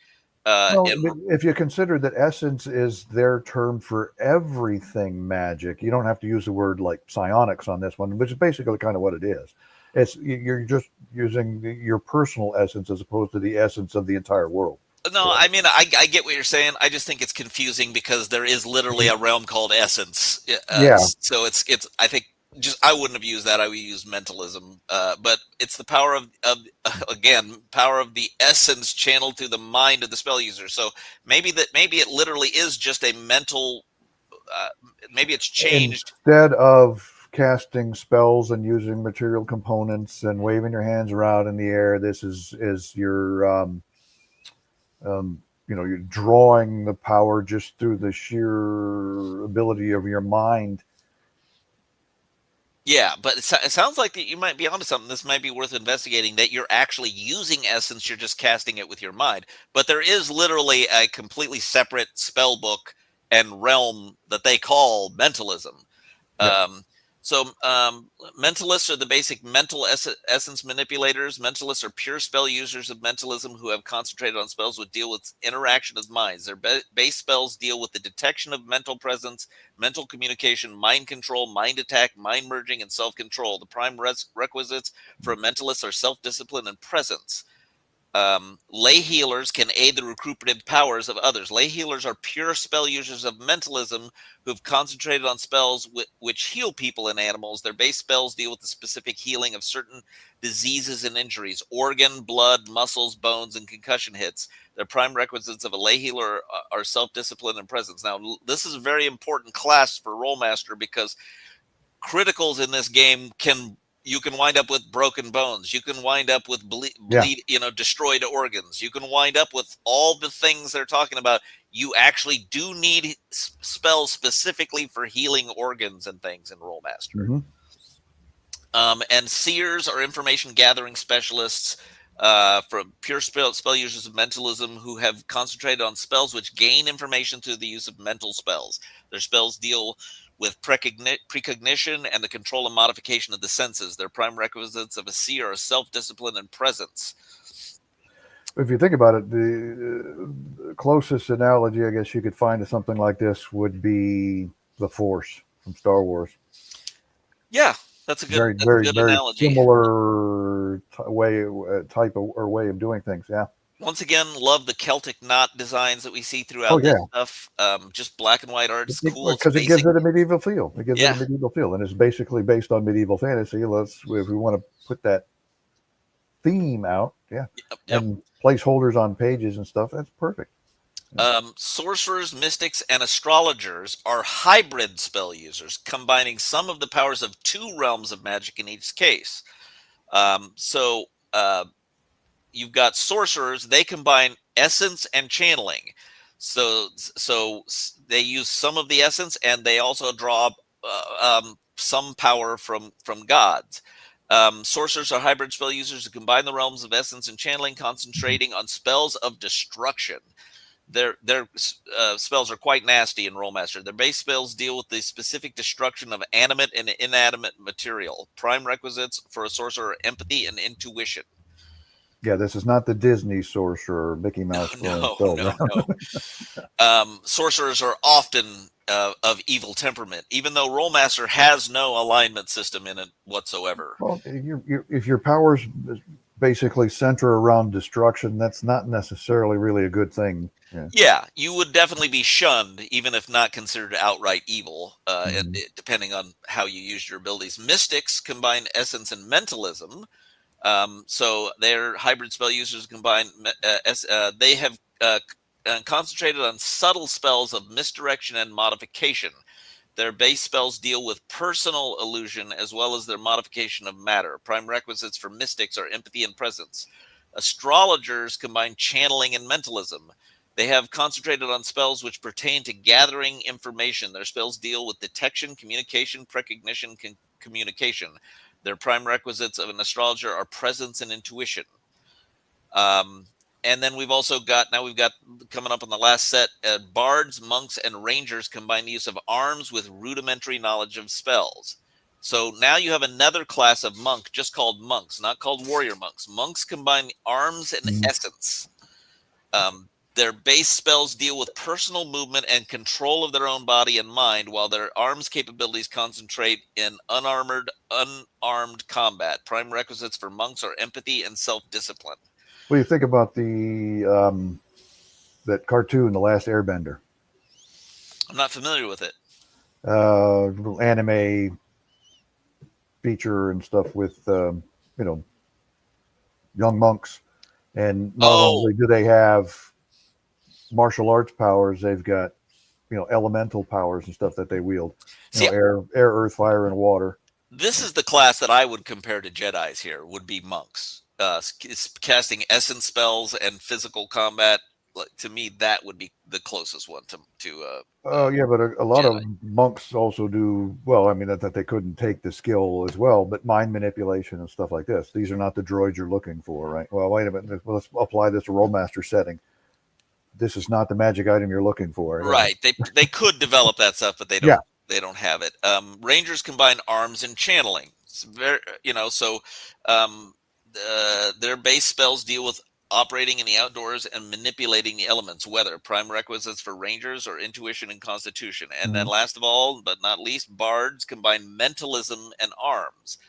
Well, And if you consider that essence is their term for everything magic, you don't have to use the word like psionics on this one, which is basically kind of what it is. You're just using your personal essence as opposed to the essence of the entire world. no, So, I mean I get what you're saying. I just think it's confusing because there is literally mhm. a realm called essence. Yeah, So it's I think just I wouldn't have used that. I would use mentalism. But it's the power of again power of the essence channeled through the mind of the spell user. So maybe it literally is just a mental. Uh, Maybe it's changed. instead of casting spells and using material components and waving your hands around in the air, this is your you're drawing the power just through the sheer ability of your mind. Yeah, but it sounds like that you might be onto something. This might be worth investigating. That you're actually using essence. You're just casting it with your mind. But there is literally a completely separate spell book and realm that they call mentalism. Yeah. Um, Mentalists are the basic mental essence manipulators. Mentalists are pure spell users of mentalism who have concentrated on spells that deal with interaction of minds. Their base spells deal with the detection of mental presence, mental communication, mind control, mind attack, mind merging, and self control. The prime requisites for a mentalist are self discipline and presence. Lay healers can aid the recuperative powers of others. Lay healers are pure spell users of mentalism who've concentrated on spells which heal people and animals. Their base spells deal with the specific healing of certain diseases and injuries, organ, blood, muscles, bones, and concussion hits. Their prime requisites of a lay healer are self-discipline and presence. Now, this is a very important class for Rolemaster because criticals in this game you can wind up with broken bones. You can wind up with destroyed organs. You can wind up with all the things they're talking about. You actually do need spells specifically for healing organs and things in Rolemaster. Mm-hmm. And seers are information gathering specialists from pure spell users of mentalism who have concentrated on spells which gain information through the use of mental spells. Their spells deal with precognition and the control and modification of the senses. Their prime requisites of a seer are self-discipline and presence. If you think about it, the closest analogy I guess you could find to something like this would be the Force from Star Wars. Yeah, that's a good, very analogy. Similar way of doing things. Yeah. Once again, love the Celtic knot designs that we see throughout this stuff. Just black and white art is cool because it gives it a medieval feel. It gives it a medieval feel, and it's basically based on medieval fantasy. If we want to put that theme out, and placeholders on pages and stuff, that's perfect. Sorcerers, mystics, and astrologers are hybrid spell users, combining some of the powers of two realms of magic in each case. You've got sorcerers, they combine essence and channeling. So they use some of the essence, and they also draw some power from gods. Sorcerers are hybrid spell users who combine the realms of essence and channeling, concentrating on spells of destruction. Their spells are quite nasty in Rolemaster. Their base spells deal with the specific destruction of animate and inanimate material. Prime requisites for a sorcerer are empathy and intuition. Yeah, this is not the Disney sorcerer, Mickey Mouse. No. Sorcerers are often of evil temperament, even though Rolemaster has no alignment system in it whatsoever. Well, if your powers basically center around destruction, that's not necessarily really a good thing. Yeah, you would definitely be shunned, even if not considered outright evil, depending on how you use your abilities. Mystics combine essence and mentalism. So they're hybrid spell users combine. They have concentrated on subtle spells of misdirection and modification. Their base spells deal with personal illusion as well as their modification of matter. Prime requisites for mystics are empathy and presence. Astrologers combine channeling and mentalism. They have concentrated on spells which pertain to gathering information. Their spells deal with detection, communication, precognition, communication. Their prime requisites of an astrologer are presence and intuition. And then we've got coming up on the last set, bards, monks, and rangers combine the use of arms with rudimentary knowledge of spells. So now you have another class of monk just called monks, not called warrior monks. Monks combine arms and essence. Their base spells deal with personal movement and control of their own body and mind, while their arms capabilities concentrate in unarmed combat. Prime requisites for monks are empathy and self-discipline. What do you think about that cartoon, The Last Airbender? I'm not familiar with it. Little anime feature and stuff with young monks, and not only do they have martial arts powers, they've got elemental powers and stuff that they wield. Air, earth, fire, and water. This is the class that I would compare to Jedis here, would be monks. Casting essence spells and physical combat. To me, that would be the closest one to yeah, but a lot of monks also do well. I mean, that they couldn't take the skill as well, but mind manipulation and stuff like this. These are not the droids you're looking for, right? Well, wait a minute. Let's apply this to Rolemaster setting. This is not the magic item you're looking for. Right. They could develop that stuff, but they don't. Yeah. They don't have it. Rangers combine arms and channeling. It's very, their base spells deal with operating in the outdoors and manipulating the elements, weather. Prime requisites for rangers are intuition and constitution. And then last of all, but not least, bards combine mentalism and arms.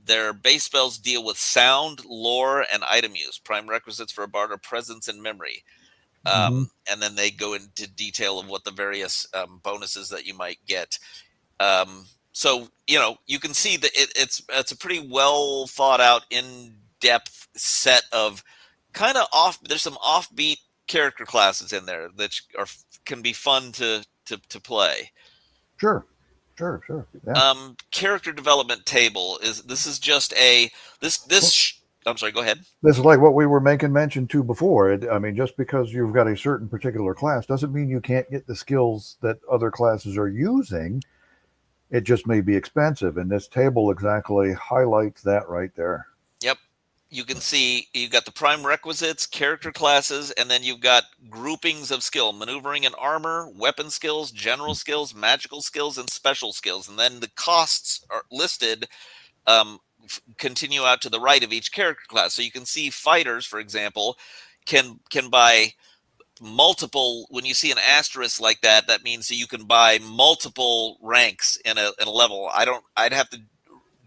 Their base spells deal with sound, lore, and item use. Prime requisites for a bard are presence and memory. Hmm. And then they go into detail of what the various bonuses that you might get. So you can see that it's a pretty well thought out, in depth set of kind of off. There's some offbeat character classes in there that can be fun to play. Sure, sure, sure. Yeah. Character development table is just a Well, I'm sorry. Go ahead. this is like what we were making mention to before. I mean, just because you've got a certain particular class doesn't mean you can't get the skills that other classes are using. It just may be expensive, and this table exactly highlights that right there. Yep. You can see you've got the prime requisites, character classes, and then you've got groupings of skill: maneuvering and armor, weapon skills, general skills, magical skills, and special skills. And then the costs are listed, continue out to the right of each character class. So you can see fighters, for example, can buy multiple. When you see an asterisk like that, that means that you can buy multiple ranks in a level. I'd have to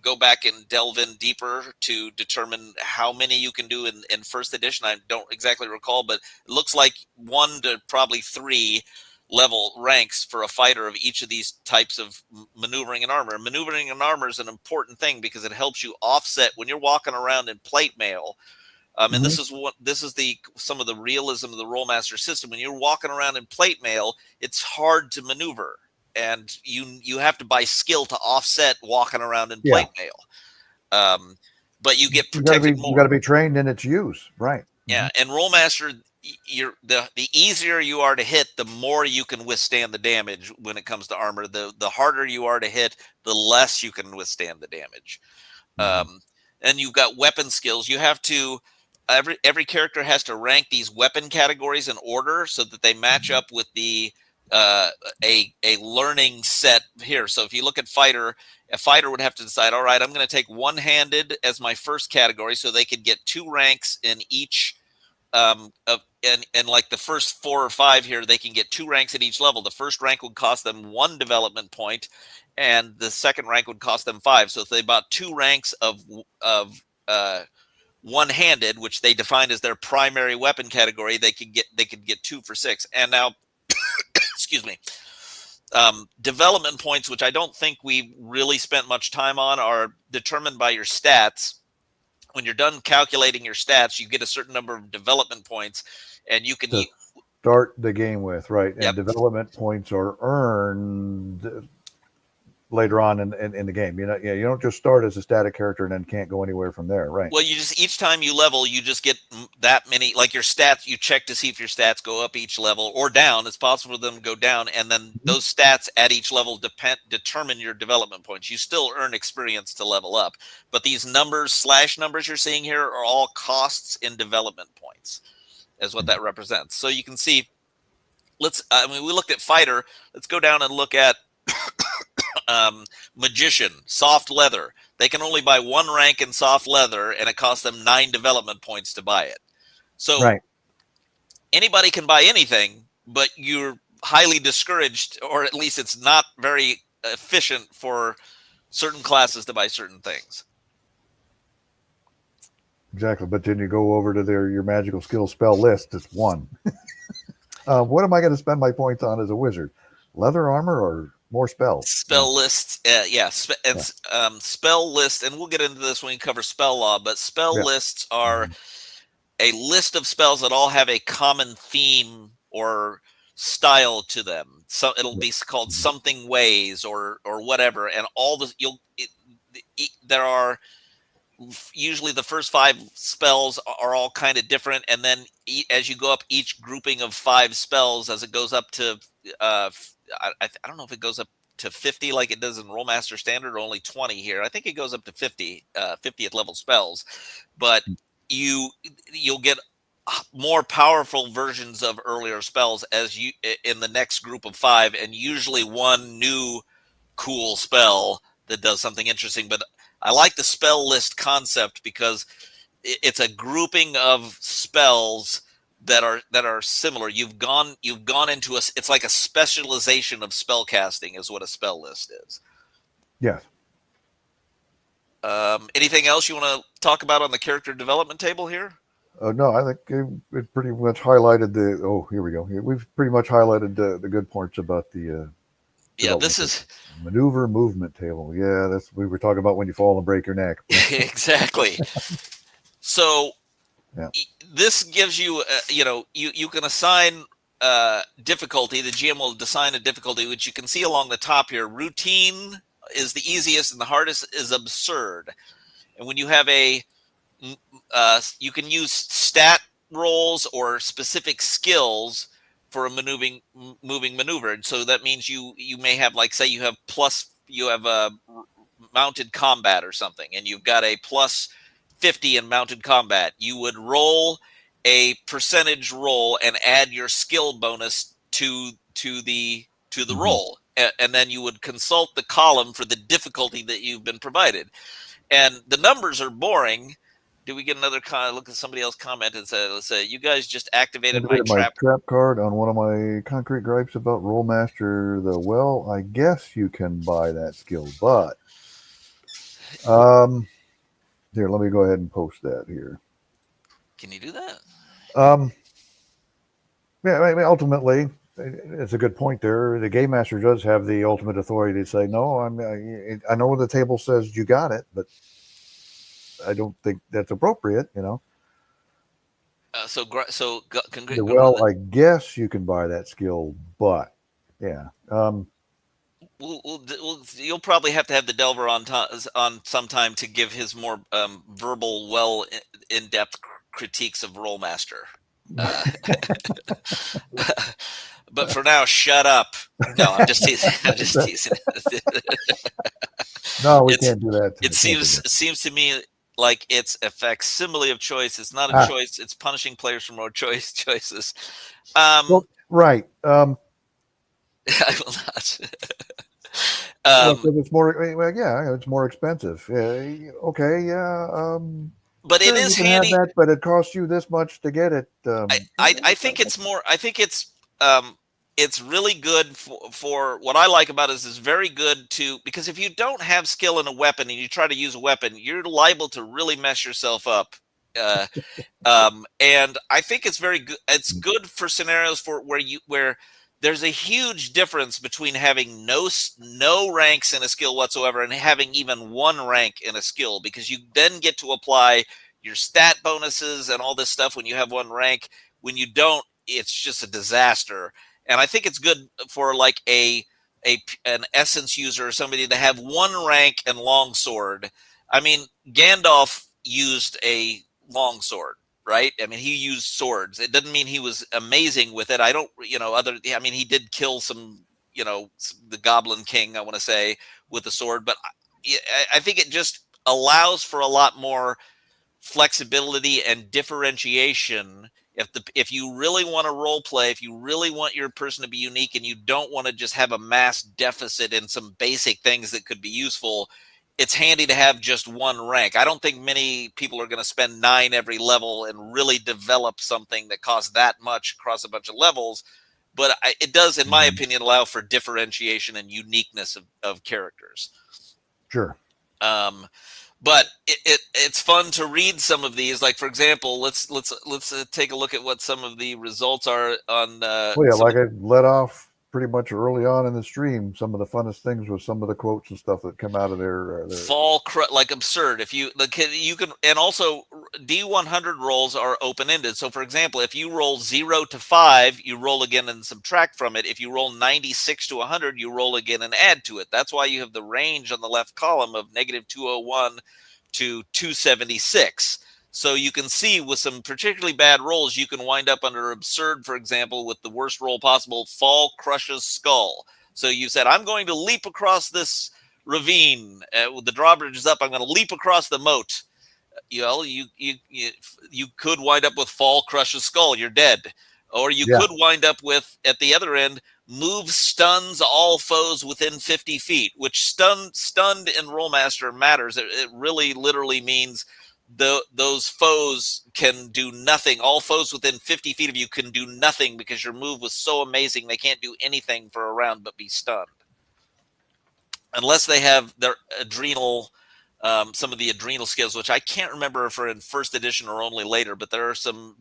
go back and delve in deeper to determine how many you can do in first edition. I don't exactly recall, but it looks like 1 to probably 3 level ranks for a fighter of each of these types of maneuvering and armor. Maneuvering and armor is an important thing because it helps you offset when you're walking around in plate mail. And Hmm. this is the some of the realism of the Rolemaster system. When you're walking around in plate mail, it's hard to maneuver, and you have to buy skill to offset walking around in Yeah, plate mail. Um, but you get you got to protected be you got more. to be trained in its use, right? Hmm. Yeah, and Rolemaster, you're the easier you are to hit, the more you can withstand the damage when it comes to armor. The harder you are to hit, the less you can withstand the damage. Hmm. um, and you've got weapon skills. You have to every character has to rank these weapon categories in order so that they match up with the uh, a learning set here. So if you look at fighter, a fighter would have to decide, all right, I'm going to take one-handed as my first category, so they could get 2 ranks in each. And like the first 4 or 5 here, they can get 2 ranks at each level. The first rank would cost them 1 development point, and the second rank would cost them 5. So if they bought 2 ranks of one-handed, which they define as their primary weapon category, they could get 2 for 6. And now, excuse me, development points, which I don't think we really spent much time on, are determined by your stats. When you're done calculating your stats, you get a certain number of development points, and you can. To start the game with, right? And Yep. development points are earned later on in the game. You don't just start as a static character and then can't go anywhere from there, right? Well, you just each time you level, you just get that many. Like your stats, you check to see if your stats go up each level or down. It's possible for them to go down, and then Mhm. those stats at each level determine your development points. You still earn experience to level up, but these numbers you're seeing here are all costs in development points, is what that represents. So you can see. We looked at fighter. Let's go down and look at magician, soft leather. They can only buy 1 rank in soft leather, and it costs them 9 development points to buy it. So Right. anybody can buy anything, but you're highly discouraged, or at least it's not very efficient for certain classes to buy certain things. Exactly. But then you go over to your magical skill spell list. It's 1. What am I going to spend my points on as a wizard? Leather armor or more spells? Spell lists, yeah, Yeah. spell lists, and we'll get into this when we cover spell law. But spell Yeah. lists are Mhm. a list of spells that all have a common theme or style to them. So it'll Yeah. be called Mhm. something ways or whatever, and all the there are usually the first 5 spells are all kind of different, and then as you go up each grouping of 5 spells, as it goes up to I don't know if it goes up to 50 like it does in Rollmaster Standard, or only 20 here. I think it goes up to 50, 50th level spells, but you'll get more powerful versions of earlier spells as you in the next group of 5, and usually 1 new cool spell that does something interesting. But I like the spell list concept because it's a grouping of spells that are similar. You've gone into it's like a specialization of spell casting is what a spell list is. Yes. Anything else you want to talk about on the character development table here? No, I think it pretty much highlighted the. Oh, here we go. We've pretty much highlighted the good points about the Yeah, development this table. is Maneuver movement table. Yeah, that's we were talking about when you fall and break your neck. exactly. So Yeah. this gives you, you can assign difficulty. The GM will assign a difficulty, which you can see along the top here. Routine is the easiest, and the hardest is absurd. And when you have you can use stat rolls or specific skills for a moving maneuver. And so that means you may have, like, say you have a mounted combat or something, and you've got a plus 50 in mounted combat. You would roll a percentage roll and add your skill bonus to the Mhm. roll, and then you would consult the column for the difficulty that you've been provided. And the numbers are boring. Do we get another look at somebody else comment and say, let's say, you guys just activated my Activated my trap. trap card on one of my concrete gripes about Rolemaster. Well, I guess you can buy that skill, but um, here, let me go ahead and post that here. Can you do that? Um, yeah, I mean, ultimately, it's a good point there. The game master does have the ultimate authority to say, no, I know the table says you got it, but I don't think that's appropriate. Run. Well, I guess you can buy that skill, but yeah. You'll probably have to have the Delver on sometime to give his more verbal, in-depth critiques of Rolemaster. Uh, but for now, shut up. No, I'm just teasing. I'm just teasing. No, we it's can't do that. it Can't do that. seems to me like it's a facsimile of choice. It's not a Ah, choice. It's punishing players for more choices. well, right. I will not. Well, um, because it's more. Well, yeah, it's more expensive. Okay, yeah. but it Sure, you is can have handy. that, but it costs you this much to get it. I think it's more. I think it's really good for what I like about it is it's very good to, because if you don't have skill in a weapon and you try to use a weapon, you're liable to really mess yourself up. Uh, and I think it's very good. It's good for scenarios where there's a huge difference between having no ranks in a skill whatsoever and having even one rank in a skill, because you then get to apply your stat bonuses and all this stuff when you have one rank. When you don't, it's just a disaster. And I think it's good for, like, an essence user or somebody to have one rank and longsword. I mean, Gandalf used a longsword, right? I mean, he used swords. It doesn't mean he was amazing with it. I don't, I mean, he did kill the Goblin King, I want to say, with the sword, but I think it just allows for a lot more flexibility and differentiation. If you really want to role play, if you really want your person to be unique, and you don't want to just have a mass deficit in some basic things that could be useful, it's handy to have just one rank. I don't think many people are going to spend 9 every level and really develop something that costs that much across a bunch of levels. But it does, in my Mhm. opinion, allow for differentiation and uniqueness of characters. Sure. Um, but it's fun to read some of these. Like, for example, let's take a look at what some of the results are on Well, yeah, some like I let off pretty much early on in the stream. Some of the funnest things was some of the quotes and stuff that come out of their. like absurd. If you can, and also D100 rolls are open ended. So, for example, if you roll 0 to 5, you roll again and subtract from it. If you roll 96 to 100, you roll again and add to it. That's why you have the range on the left column of negative 201 to 276. So you can see with some particularly bad rolls, you can wind up under absurd, for example, with the worst roll possible, fall crushes skull. So you said, I'm going to leap across this ravine with the drawbridge is up. I'm going to leap across the moat. You could wind up with fall crushes skull. You're dead. Or you Yeah, could wind up with, at the other end, move stuns all foes within 50 feet, which stunned in Rolemaster matters. It really literally means those foes can do nothing. All foes within 50 feet of you can do nothing because your move was so amazing they can't do anything for a round but be stunned. Unless they have their adrenal some of the adrenal skills, which I can't remember if are in first edition or only later, but there are some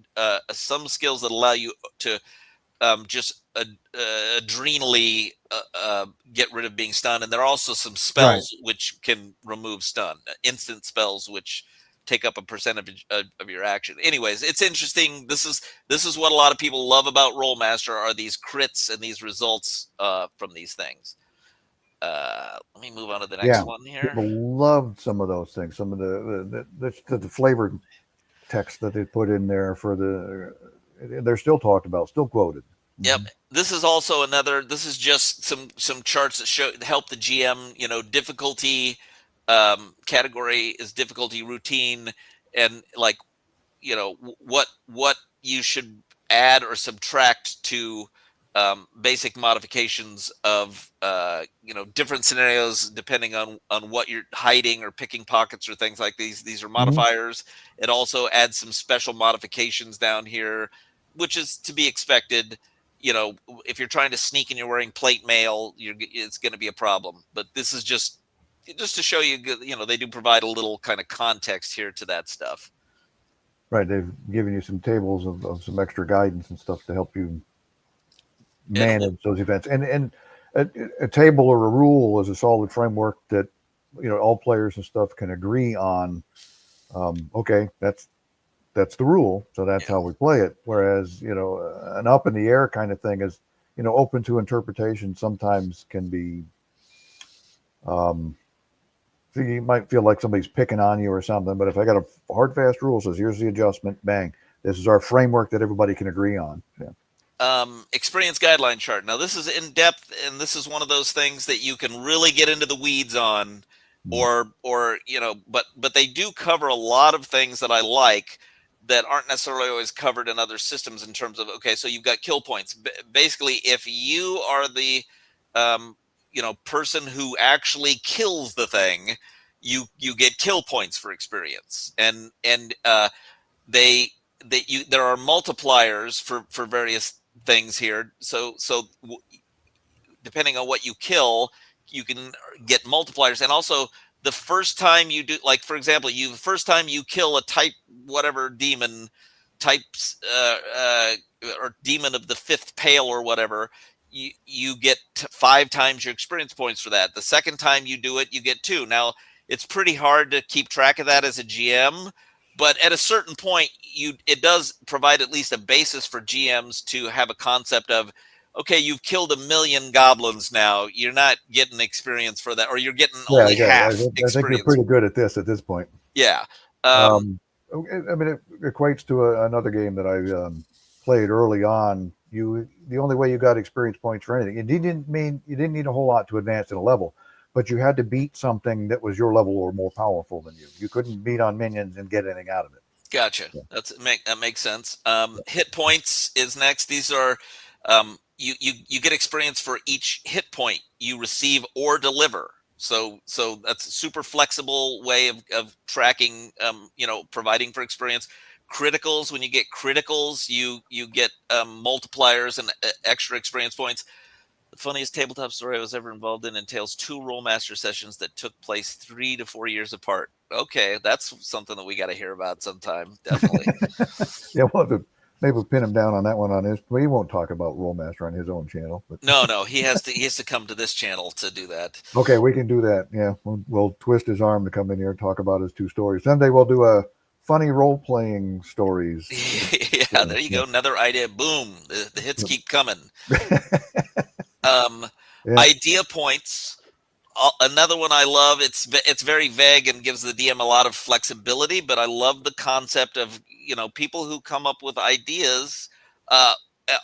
skills that allow you to just adrenally get rid of being stunned. And there are also some Right. spells which can remove stun, instant spells which take up a percentage of your action. Anyways, it's interesting. This is what a lot of people love about Rolemaster are these crits and these results from these things. Let me move on to the next Yeah. one here. People loved some of those things. Some of the flavored text that they put in there for they're still talked about, still quoted. Yep. Mm-hmm. This is also another. This is just some charts that help the GM. Difficulty category is difficulty routine, and like what you should add or subtract to basic modifications of different scenarios depending on what you're hiding or picking pockets or things like these. These are Mm-hmm. modifiers. It also adds some special modifications down here, which is to be expected. If you're trying to sneak and you're wearing plate mail, it's going to be a problem. But this is just to show you, they do provide a little kind of context here to that stuff. Right. They've given you some tables of some extra guidance and stuff to help you And manage those events. And a table or a rule is a solid framework that all players and stuff can agree on. Okay, that's the rule, so that's yeah. how we play it. Whereas an up in the air kind of thing is open to interpretation. Sometimes can be. So you might feel like somebody's picking on you or something, but if I got a hard, fast rule says here's the adjustment, bang, this is our framework that everybody can agree on. Yeah. Experience guideline chart. Now this is in depth, and this is one of those things that you can really get into the weeds on, Mm. but they do cover a lot of things that I like that aren't necessarily always covered in other systems in terms of, okay, so you've got kill points. Basically, if you are the person who actually kills the thing, you get kill points for experience, and they there are multipliers for various things here. So depending on what you kill, you can get multipliers. And also the first time you do, like for example, the first time you kill a type whatever demon types or demon of the fifth pale or whatever, you get 5 times your experience points for that. The second time you do it, you get 2. Now it's pretty hard to keep track of that as a GM, but at a certain point it does provide at least a basis for GMs to have a concept of, okay, you've killed 1,000,000 goblins now. You're not getting experience for that, or you're getting Yeah, only half I think you're experience. pretty good at this point. Yeah. Um, I mean, it equates to another game that I played early on. The only way you got experience points for anything, you didn't need a whole lot to advance in a level, but you had to beat something that was your level or more powerful than you. You couldn't beat on minions and get anything out of it. Gotcha. Yeah. That makes sense. Hit points is next. These are you get experience for each hit point you receive or deliver. So that's a super flexible way of tracking. Providing for experience. Criticals, when you get criticals, you get multipliers and extra experience points. The funniest tabletop story I was ever involved in entails 2 Rolemaster sessions that took place 3 to 4 years apart. Okay, that's something that we got to hear about sometime. Definitely. Yeah, maybe we'll pin him down on that one on his. Well, he won't talk about Rolemaster on his own channel, but No, he has to come to this channel to do that. okay, we can do that. Yeah, we'll twist his arm to come in here and talk about his 2 stories. Someday we'll do a funny role playing stories. Yeah, there you go. Another idea. Boom. The hits keep coming. Yeah. Idea points. Another one I love. It's very vague and gives the DM a lot of flexibility, but I love the concept of people who come up with ideas.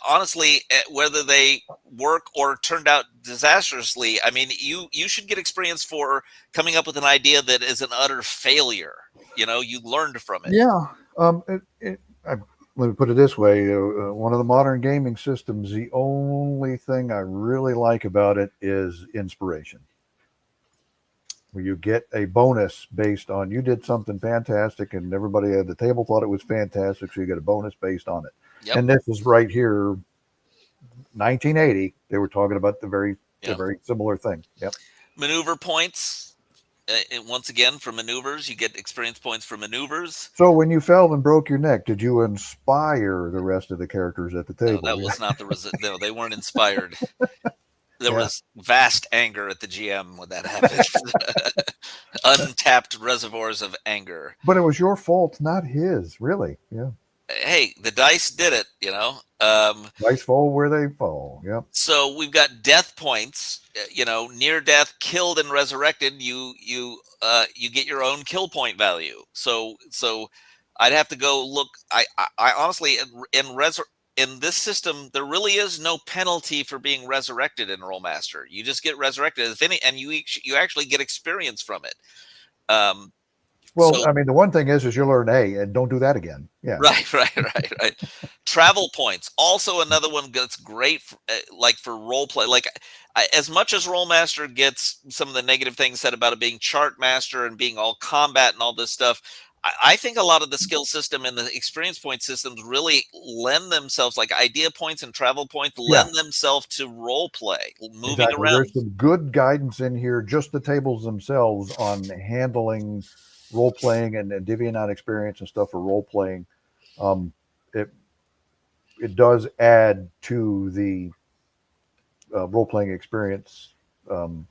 Honestly, whether they work or turned out disastrously, I mean, you should get experience for coming up with an idea that is an utter failure. You learned from it. Yeah. Let me put it this way: one of the modern gaming systems, the only thing I really like about it is inspiration. Where you get a bonus based on you did something fantastic, and everybody at the table thought it was fantastic, so you get a bonus based on it. Yep. And this is right here, 1980. They were talking about the very similar thing. Yep. Maneuver points. And once again, for maneuvers, you get experience points for maneuvers. So when you fell and broke your neck, did you inspire the rest of the characters at the No, table? that was not the no, they weren't inspired. There Yeah. was vast anger at the GM when that happened. Untapped reservoirs of anger. But it was your fault, not his, really. Yeah. Hey, the dice did it, you know. Dice fall where they fall. Yep. So we've got death points. You know, near death, killed and resurrected. You get your own kill point value. So I'd have to go look. I honestly in this system there really is no penalty for being resurrected in Rolemaster. You just get resurrected if any, and you actually get experience from it. Um, Well, so I mean, the one thing is you learn A and don't do that again. Yeah. right. Travel points, also another one that's great, for, like for role play. Like as much as Rolemaster gets some of the negative things said about it being chart master and being all combat and all this stuff, I think a lot of the skill system and the experience point systems really lend themselves, like idea points and travel points, Yeah. lend themselves to role play, moving Exactly. around. There's some good guidance in here, just the tables themselves on handling role playing and divvying out experience and stuff for role playing. Um, it it does add to the role playing experience. Um,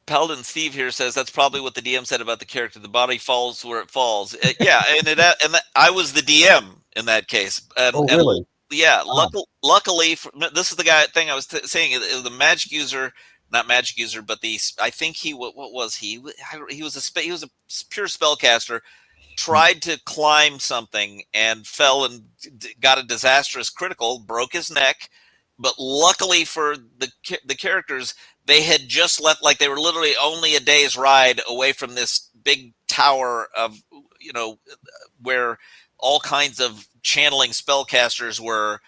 Paladin Steve here says that's probably what the DM said about the character. The body falls where it falls. Yeah, I was the DM in that case, oh, and really? yeah, Ah, luckily, this is the thing I was saying. It was the magic user, not magic user, but I think what was he? He was he was a pure spellcaster. Tried to climb something and fell and got a disastrous critical, broke his neck. But luckily for the characters, they had just left, like they were literally only a day's ride away from this big tower of, you know, where all kinds of channeling spellcasters were,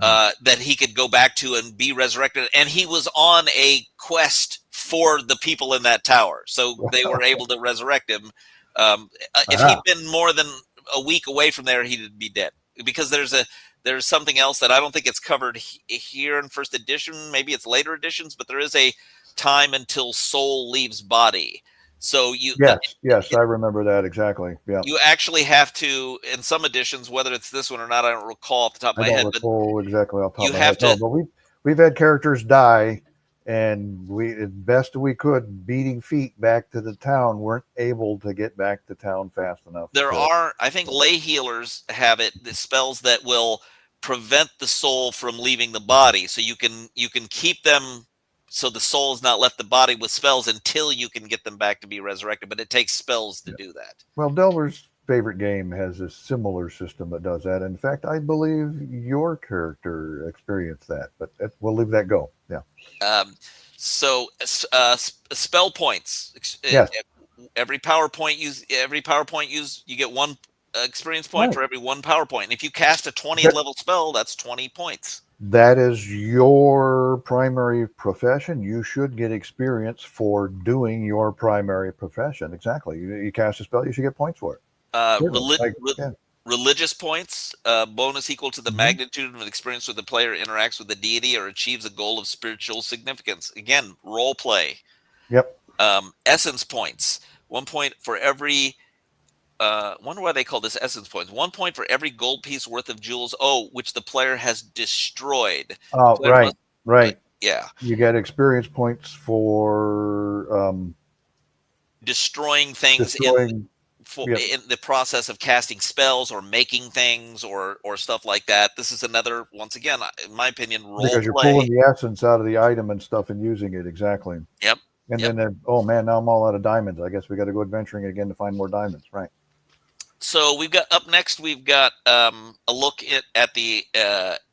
that he could go back to and be resurrected. And he was on a quest for the people in that tower, so they were able to resurrect him. If he'd been more than a week away from there, he'd be dead, because there's something else that I don't think it's covered here in first edition. Maybe it's later editions, but there is a time until soul leaves body. So yes, I remember that exactly. Yeah, you actually have to, in some editions, whether it's this one or not, I don't recall off the top of I my don't head, but recall exactly off the top you of my head. have No, to. but we've had characters die, and we, as best we could, beating feet back to the town, weren't able to get back to town fast enough. There are, I think, lay healers have it, the spells that will prevent the soul from leaving the body, so you can keep them so the soul is not left the body with spells until you can get them back to be resurrected. But it takes spells to do that. Well, Delver's favorite game has a similar system that does that. In fact, I believe your character experienced that, but we'll leave that go. Yeah. So spell points. Yes. Every PowerPoint use you get one experience point Right. for every one PowerPoint. And if you cast a 20th level spell, that's 20 points. That is your primary profession. You should get experience for doing your primary profession. Exactly. You cast a spell, you should get points for it. Yeah. Religious points, bonus equal to the Mhm. magnitude of an experience where the player interacts with the deity or achieves a goal of spiritual significance. Again, role play. Yep. Essence points, 1 point for every. Wonder why they call this essence points. 1 point for every gold piece worth of jewels. Oh, which the player has destroyed. Oh, Player right. must, Right. yeah, You get experience points for destroying things destroying. Yep. in the process of casting spells or making things or stuff like that. This is another, once again, in my opinion, role Because you're play. pulling the essence out of the item and stuff and using it exactly. Yep. And Yep. then, oh man, now I'm all out of diamonds. I guess we got to go adventuring again to find more diamonds, right? So we've got up next. We've got a look at the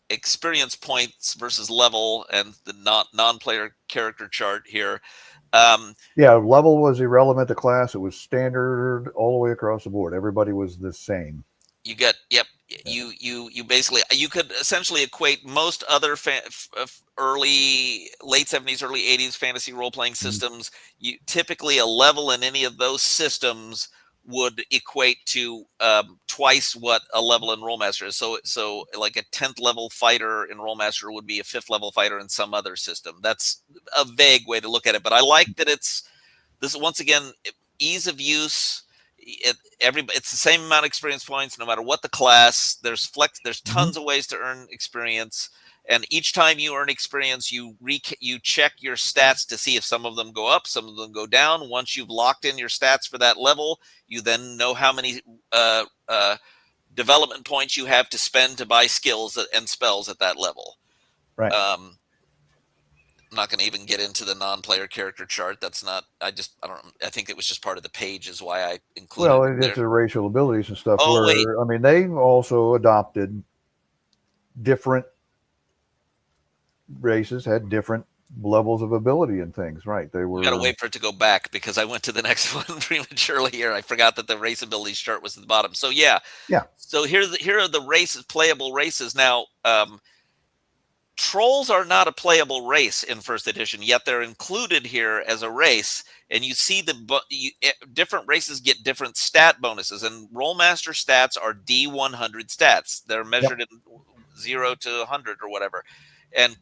experience points versus level and the non-player character chart here. Yeah, level was irrelevant to class. It was standard all the way across the board. Everybody was the same. You get, yep. Yeah. You basically, you could essentially equate most other early late 70s, early 80s fantasy role playing systems. You typically, a level in any of those systems would equate to twice what a level in Rolemaster is. So like a 10th level fighter in Rolemaster would be a 5th level fighter in some other system. That's a vague way to look at it, but I like that it's this once again. ease of use. It's the same amount of experience points no matter what the class. There's tons of ways to earn experience, and each time you earn experience, you check your stats to see if some of them go up, some of them go down. Once you've locked in your stats for that level, you then know how many development points you have to spend to buy skills and spells at that level. Right. I'm not going to even get into the non-player character chart. That's not. I think it was just part of the page, is why I included. Well, it it's there. the racial abilities and stuff. Oh, wait. I mean, they've also adopted different races, had different levels of ability and things. Right. They were. We got to wait for it to go back because I went to the next one prematurely here. I forgot that the race abilities chart was at the bottom. So yeah. So here are the races, playable races now. Trolls are not a playable race in first edition, yet they're included here as a race. And you see different races get different stat bonuses, and Rolemaster stats are D100 stats. They're measured in 0 to 100 or whatever, and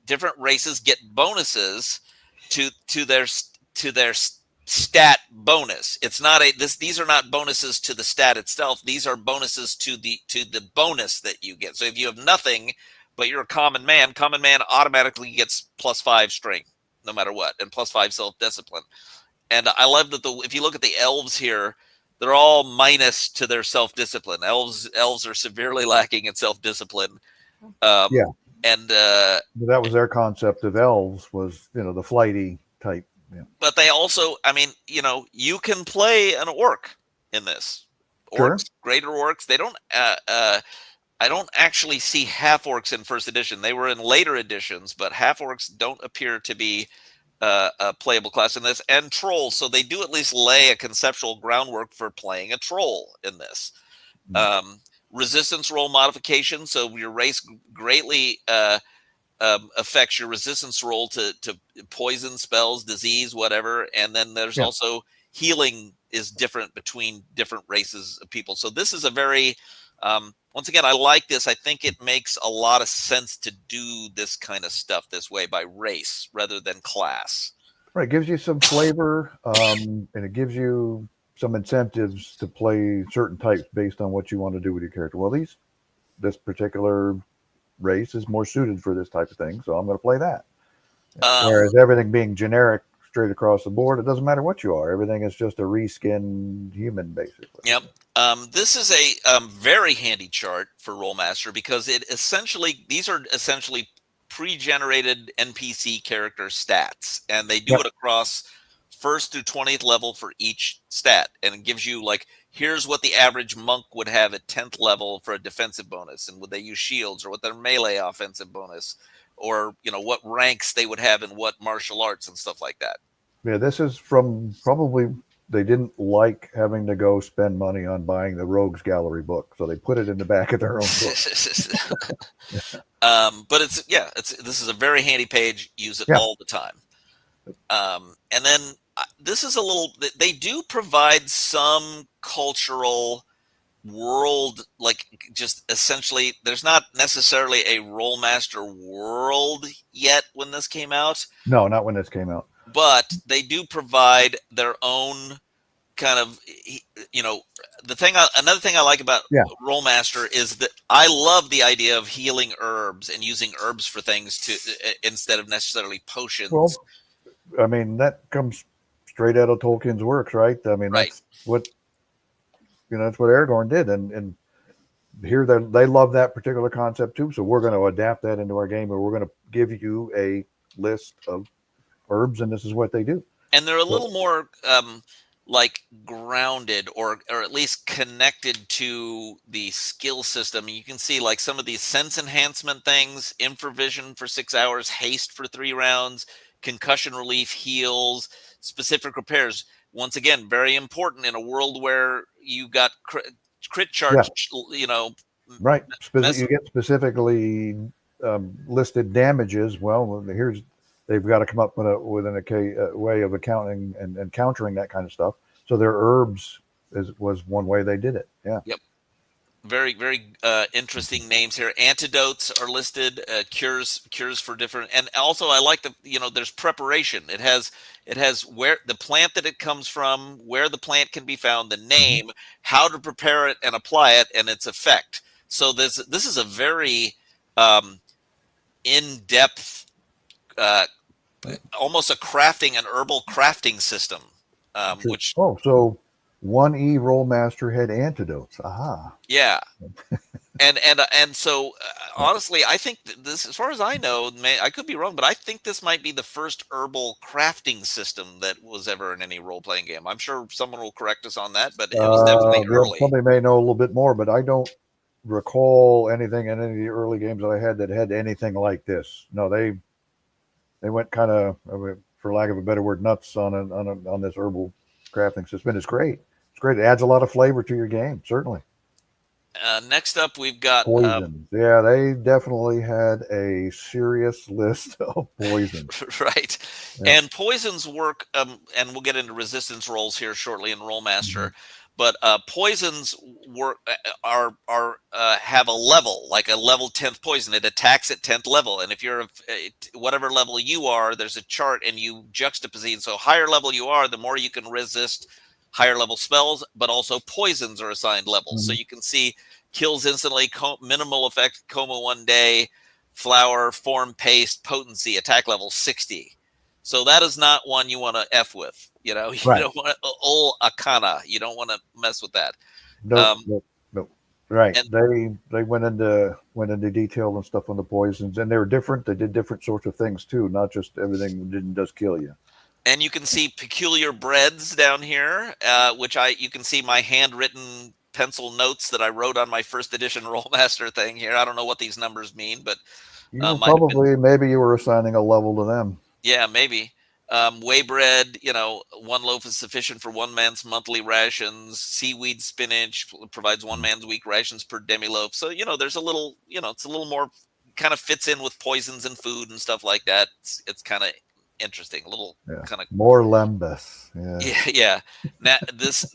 different races get bonuses to their stat bonus. It's not these are not bonuses to the stat itself. These are bonuses to the bonus that you get. So if you have nothing, but you're a common man automatically gets +5 strength no matter what, and +5 self-discipline. And I love that if you look at the elves here, they're all minus to their self-discipline. Elves are severely lacking in self-discipline. And that was their concept of elves, was, the flighty type. Yeah. But they also, I mean, you can play an orc in this. Orcs, greater orcs. They don't. I don't actually see half orcs in first edition. They were in later editions, but half orcs don't appear to be a playable class in this. And trolls, so they do at least lay a conceptual groundwork for playing a troll in this. Resistance roll modification, so your race greatly affects your resistance roll to poison, spells, disease, whatever. And then there's also healing is different between different races of people. So this is a very once again, I like this. I think it makes a lot of sense to do this kind of stuff this way by race rather than class. Right. It gives you some flavor, and it gives you some incentives to play certain types based on what you want to do with your character. Well, this particular race is more suited for this type of thing, so I'm going to play that. Whereas everything being generic straight across the board, it doesn't matter what you are. Everything is just a reskinned human, basically. Yep. This is a very handy chart for Rolemaster because these are essentially pre-generated NPC character stats, and they do it across 1st through 20th level for each stat, and it gives you here's what the average monk would have at 10th level for a defensive bonus, and would they use shields, or what their melee offensive bonus, or what ranks they would have in what martial arts and stuff like that. Yeah, this is from probably they didn't like having to go spend money on buying the Rogues Gallery book, so they put it in the back of their own book. But this is a very handy page. Use it all the time. And then this is they do provide some cultural world, just essentially, there's not necessarily a Rolemaster world yet when this came out. No, not when this came out. But they do provide their own kind of, another thing I like about Rolemaster is that I love the idea of healing herbs and using herbs for things instead of necessarily potions. Well, I mean, that comes straight out of Tolkien's works, right? I mean, that's what Aragorn did. And here they love that particular concept too. So we're going to adapt that into our game, and we're going to give you a list of herbs, and this is what they do. And they're a little more grounded or at least connected to the skill system. You can see some of these sense enhancement things, infravision for 6 hours, haste for 3 rounds, concussion relief, heals, specific repairs. Once again, very important in a world where you got crit charge, right. You get specifically listed damages. Well, they've got to come up with a way of accounting and countering that kind of stuff. So their herbs was one way they did it. Yeah. Yep. Very, very interesting names here. Antidotes are listed, cures for different, and also I like there's preparation. It has where the plant that it comes from, where the plant can be found, the Mhm. name, how to prepare it and apply it, and its effect. So this is a very in-depth, uh, almost a crafting, an herbal crafting system, which Oh, so 1E Rolemaster had antidotes. Aha. yeah. And so honestly, I think this, as far as I know, I could be wrong, but I think this might be the first herbal crafting system that was ever in any role playing game. I'm sure someone will correct us on that, but it was definitely Well, early. somebody may know a little bit more, but I don't recall anything in any of the early games that I had anything like this. No, they went kind of, for lack of a better word, nuts on this herbal crafting system. It's great. It's great. It adds a lot of flavor to your game. Certainly. Next up, we've got Poisons. Yeah, they definitely had a serious list of poisons. right, Yeah. and poisons work. And we'll get into resistance rolls here shortly in Rollmaster. Mhm. But poisons work are have a level, like a level 10th poison. It attacks at 10th level, and if you're whatever level you are, there's a chart, and you juxtapose. So higher level you are, the more you can resist higher level spells. But also poisons are assigned levels, so Mhm. you can see kills instantly, minimal effect, coma 1 day, flower, form, paste, potency, attack level 60. So that is not one you want to F with. You Right. don't want to, ol Akana. You don't want to mess with that. Nope. Um, Nope. Nope. Right. and They went into detail and stuff on the poisons, and they were different. They did different sorts of things too, not just everything didn't just kill you. and you can see peculiar breads down here, which you can see my handwritten pencil notes that I wrote on my first edition Rollmaster thing here. I don't know what these numbers mean, but You were might have been. probably maybe you were assigning a level to them. Yeah, maybe. Whey bread, 1 loaf is sufficient for one man's monthly rations. Seaweed spinach provides one man's week rations per demi loaf. So, there's a little, it's a little more, kind of fits in with poisons and food and stuff like that. It's kind of interesting, a little Yeah. kind of, More lembus. Yeah. yeah, yeah.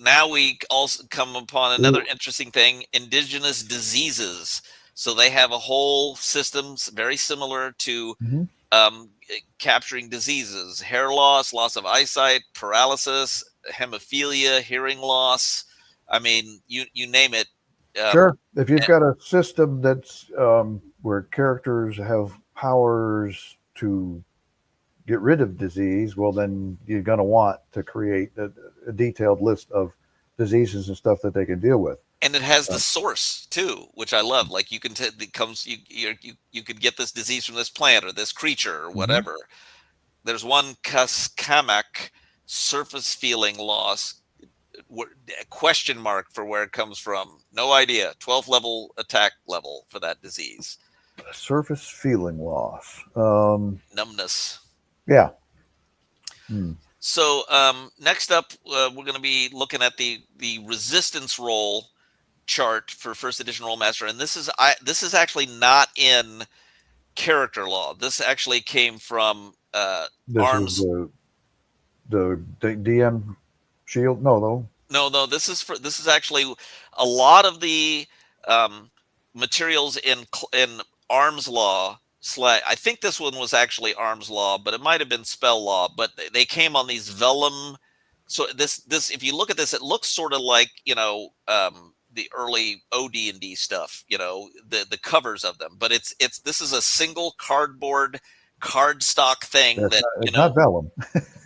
Now we also come upon another interesting thing: indigenous diseases. So they have a whole system very similar to Mm-hmm. capturing diseases, hair loss, loss of eyesight, paralysis, hemophilia, hearing loss. I mean, you name it. Um, Sure. If you've eh, got a system that's where characters have powers to get rid of disease, well, then you're going to want to create a detailed list of diseases and stuff that they can deal with. and it has the Uh, source too, which I love. Like you can it comes you could get this disease from this plant or this creature or mhm. whatever. There's one Kamak, surface feeling loss, question mark for where it comes from. No idea. 12th level attack level for that disease. Surface feeling loss. Numbness. Yeah. Hmm. So next up, we're going to be looking at the resistance roll chart for first edition Rollmaster, and this is actually not in character law. This actually came from This is arms. the DM shield. No, though. No, this is actually a lot of the um, materials in arms law. I think this one was actually arms law, but it might have been spell law. But they came on these vellum. So this if you look at this, it looks sort of like the early OD&D stuff. The covers of them, but it's this is a single cardboard cardstock thing It's that not. It's not vellum.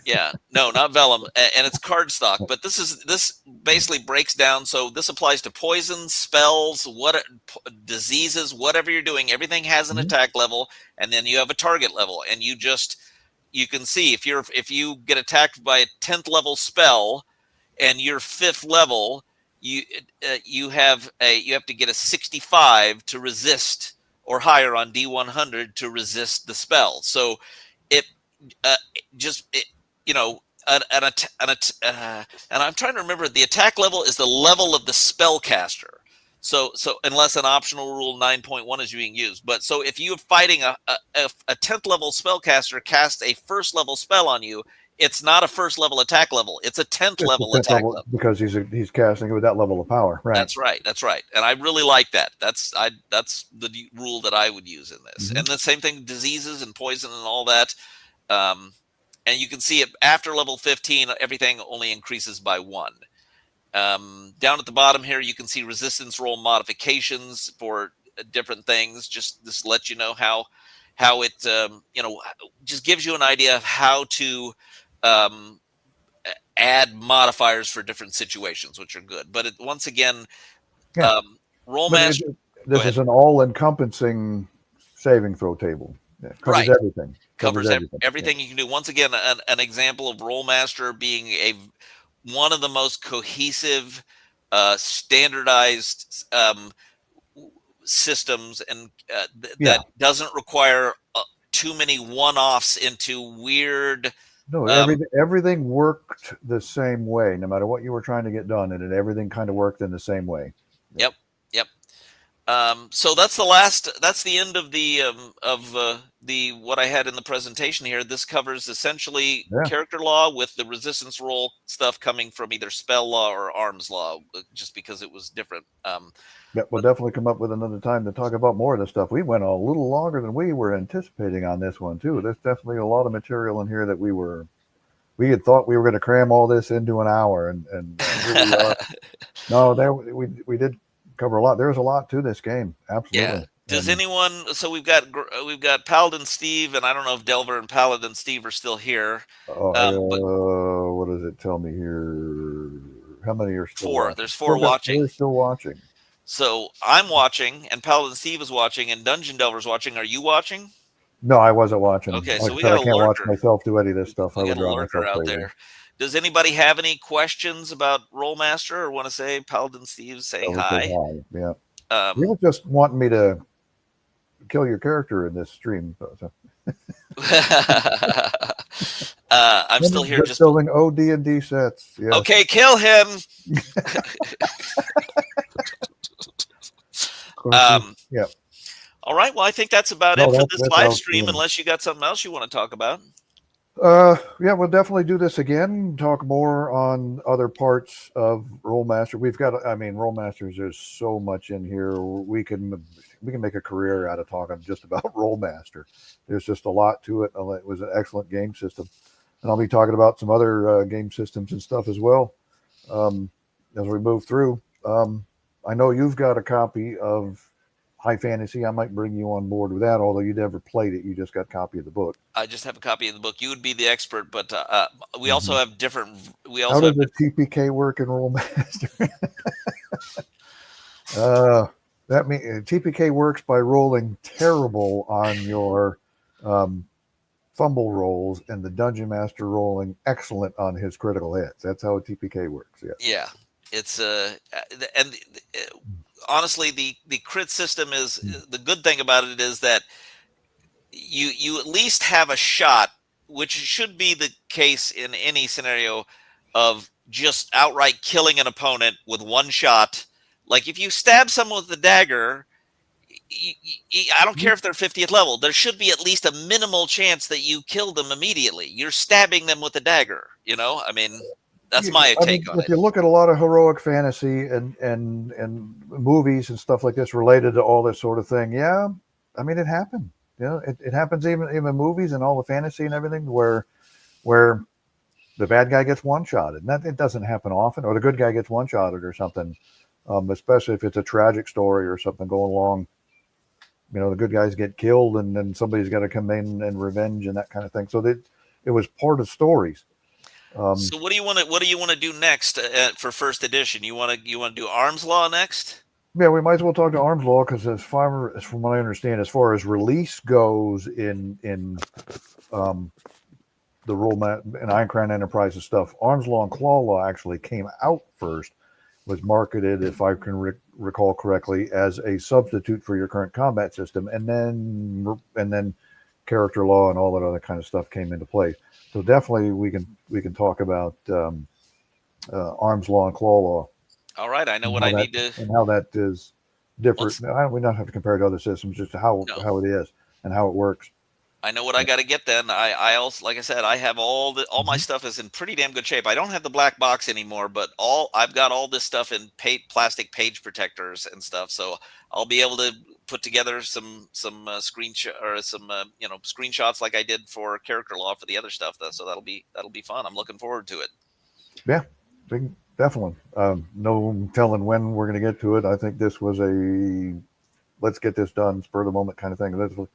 yeah, no, not vellum, and it's cardstock. But this basically breaks down. So this applies to poisons, spells, diseases, whatever you're doing. Everything has an Mhm. attack level, and then you have a target level, and you can see if you get attacked by a 10th level spell, and you're 5th level, you have to get a 65 to resist or higher on D100 to resist the spell. So it just you know an, and I'm trying to remember, the attack level is the level of the spellcaster. So unless an optional rule 9.1 is being used, but so if you're fighting a 10th level spellcaster casts a first level spell on you, it's not a first level attack level. It's a 10th It's the level 10th attack level level. because he's casting it with that level of power, right? That's right. That's right. And I really like that. That's the rule that I would use in this. Mm-hmm. And the same thing, diseases and poison and all that. Um, and you can see it after level 15, everything only increases by 1. Down at the bottom here, you can see resistance roll modifications for different things. Just this lets you know how it just gives you an idea of how to um, add modifiers for different situations, which are good. But once again, Yeah, um, but Rolemaster. Go this ahead. is an all-encompassing saving throw table. Yeah, it covers Right. everything. Covers Covers everything. Yeah. everything you can do. Once again, an example of Rolemaster being one of the most cohesive, standardized systems, and Yeah. that doesn't require too many one-offs into weird. No, Um, everything worked the same way, no matter what you were trying to get done, and everything kind of worked in the same way. Yeah. yep, yep. So that's the last. That's the end of the what I had in the presentation here. This covers essentially Yeah. character law with the resistance roll stuff coming from either spell law or arms law, just because it was different. Yeah, we'll But definitely come up with another time to talk about more of this stuff. We went a little longer than we were anticipating on this one too. There's definitely a lot of material in here that we had thought we were going to cram all this into an hour, and here we are. No, there we did cover a lot. There's a lot to this game, yeah. absolutely. Does And anyone? So we've got Paladin Steve, and I don't know if Delver and Paladin Steve are still here. But what does it tell me here? How many are still 4. watching? There's Still 4 got watching. 4 still watching. So I'm watching, and Paladin Steve is watching, and Dungeon Delver's watching. Are you watching? No, I wasn't watching. Okay, Like so I we said, got I a can't watch lurker. myself do any of this stuff. I We would got a drive lurker myself out crazy. there. Does anybody have any questions about Rolemaster or want to say Paladin Steve saying That says hi? hi. Yeah. He Um, was just wanting me to kill your character in this stream. So. I'm still here. Just Just building OD&D sets. Yes. okay. Kill him. Of course. Um, Yeah. all right. Well, I think that's about it No, for this that's live stream. outstanding. Unless you got something else you want to talk about. Yeah, we'll definitely do this again. Talk more on other parts of Rolemaster. Rolemasters. There's so much in here. We can make a career out of talking just about Rolemaster. There's just a lot to it. It was an excellent game system, and I'll be talking about some other game systems and stuff as well as we move through. I know you've got a copy of High Fantasy. I might bring you on board with that, although you never played it. You just got a copy of the book. I just have a copy of the book. You would be the expert, but we also Mm-hmm. have different. We How also does have. the TPK work in Rolemaster? That mean TPK works by rolling terrible on your um, fumble rolls, and the dungeon master rolling excellent on his critical hits. That's how TPK works. Yeah. Yeah, it's and honestly, the crit system is the good thing about it is that you at least have a shot, which should be the case in any scenario of just outright killing an opponent with one shot. Like if you stab someone with a dagger, I don't care if they're 50th level. There should be at least a minimal chance that you kill them immediately. You're stabbing them with a dagger. I mean, that's my take on If it. you look at a lot of heroic fantasy and movies and stuff like this related to all this sort of thing, yeah, I mean it happened. It happens even in movies and all the fantasy and everything where the bad guy gets one shotted. That it doesn't happen often, or the good guy gets one shotted or something. Especially if it's a tragic story or something going along. The good guys get killed, and then somebody's got to come in and revenge and that kind of thing. So it was part of stories. So what do you want to do next for first edition? You want to do Arms Law next? Yeah, we might as well talk to Arms Law because from what I understand, as far as release goes in the and Iron Crown Enterprises stuff, Arms Law and Claw Law actually came out first. Was marketed, if I can recall correctly, as a substitute for your current combat system, and then character law and all that other kind of stuff came into play. So definitely we can talk about arms law and claw law. All right, I know what I need to. And how that is different. We don't have to compare it to other systems, just how it is and how it works. I know what I got to get then. I also, like I said, I have all my Mhm. stuff is in pretty damn good shape. I don't have the black box anymore, but I've got all this stuff in plastic page protectors and stuff. So I'll be able to put together some screenshot or some screenshots like I did for character law for the other stuff. Though, so that'll be fun. I'm looking forward to it. Yeah, definitely. No telling when we're going to get to it. I think this was a let's get this done, spur of the moment kind of thing.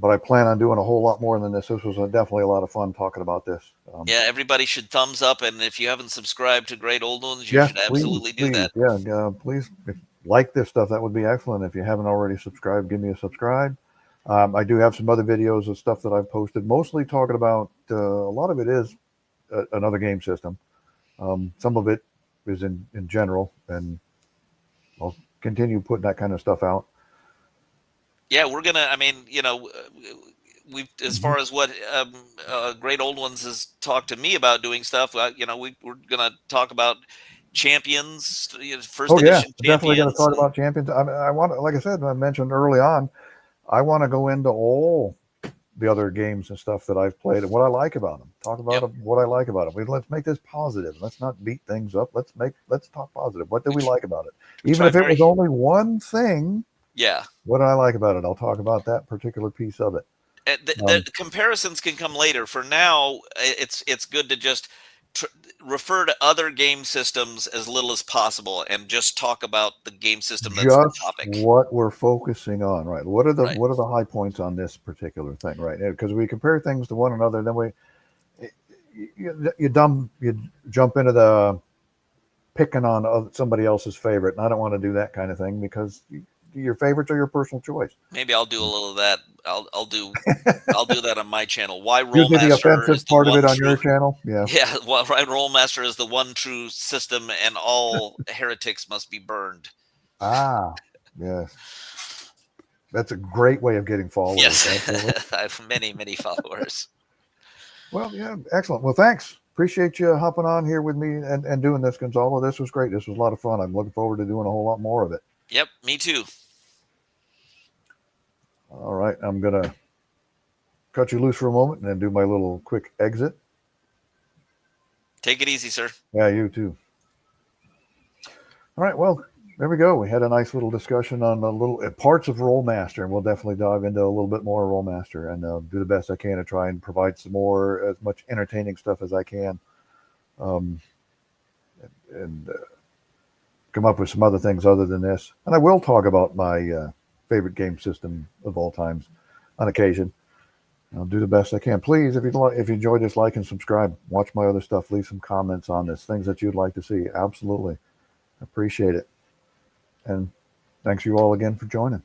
But I plan on doing a whole lot more than this. This was definitely a lot of fun talking about this. Yeah, everybody should thumbs up, and if you haven't subscribed to Great Old Ones, you Yes, should please, absolutely do please, that. yeah, please like this stuff. That would be excellent. If you haven't already subscribed, give me a subscribe. I do have some other videos of stuff that I've posted, mostly talking about a lot of it is another game system. Some of it is in general, and I'll continue putting that kind of stuff out. Yeah, we're gonna. I mean, we as Mhm. far as what Great Old Ones has talked to me about doing stuff. We're gonna talk about champions, first Oh yeah, edition definitely going to champions, talk and about champions. I want, like I said, I mentioned early on, I want to go into all the other games and stuff that I've played and what I like about them. Talk about yep, what I like about them. Let's make this positive. Let's not beat things up. Let's talk positive. What do we we like about it? we Even try if it very was only one thing, yeah. what do I like about it? I'll talk about that particular piece of it. The Um, comparisons can come later. For now, it's good to just tr- refer to other game systems as little as possible, and just talk about the game system that's the just topic. what we're focusing on, right? Right. What are the high points on this particular thing, right? Because we compare things to one another, then you jump into the picking on somebody else's favorite, and I don't want to do that kind of thing because your favorites are your personal choice. Maybe I'll do a little of that. I'll do that on my channel. Why You do the Rolemaster is offensive the part of one it on true your channel, yeah. yeah, why Rolemaster is the one true system, and all heretics must be burned. Ah, yes, that's a great way of getting followers. Absolutely. Yes, I have many followers. Well, yeah, excellent. Well, thanks. Appreciate you hopping on here with me and doing this, Gonzalo. This was great. This was a lot of fun. I'm looking forward to doing a whole lot more of it. Yep, me too. All right, I'm gonna cut you loose for a moment and then do my little quick exit. Take it easy, sir. Yeah, you too. All right, well, there we go. We had a nice little discussion on the little parts of Rolemaster, and we'll definitely dive into a little bit more Rolemaster and do the best I can to try and provide some more, as much entertaining stuff as I can, um, and come up with some other things other than this. And I will talk about my favorite game system of all times on occasion. I'll do the best I can. Please, if you enjoyed this, like and subscribe. Watch my other stuff. Leave some comments on this. Things that you'd like to see. Absolutely, appreciate it. And thanks you all again for joining.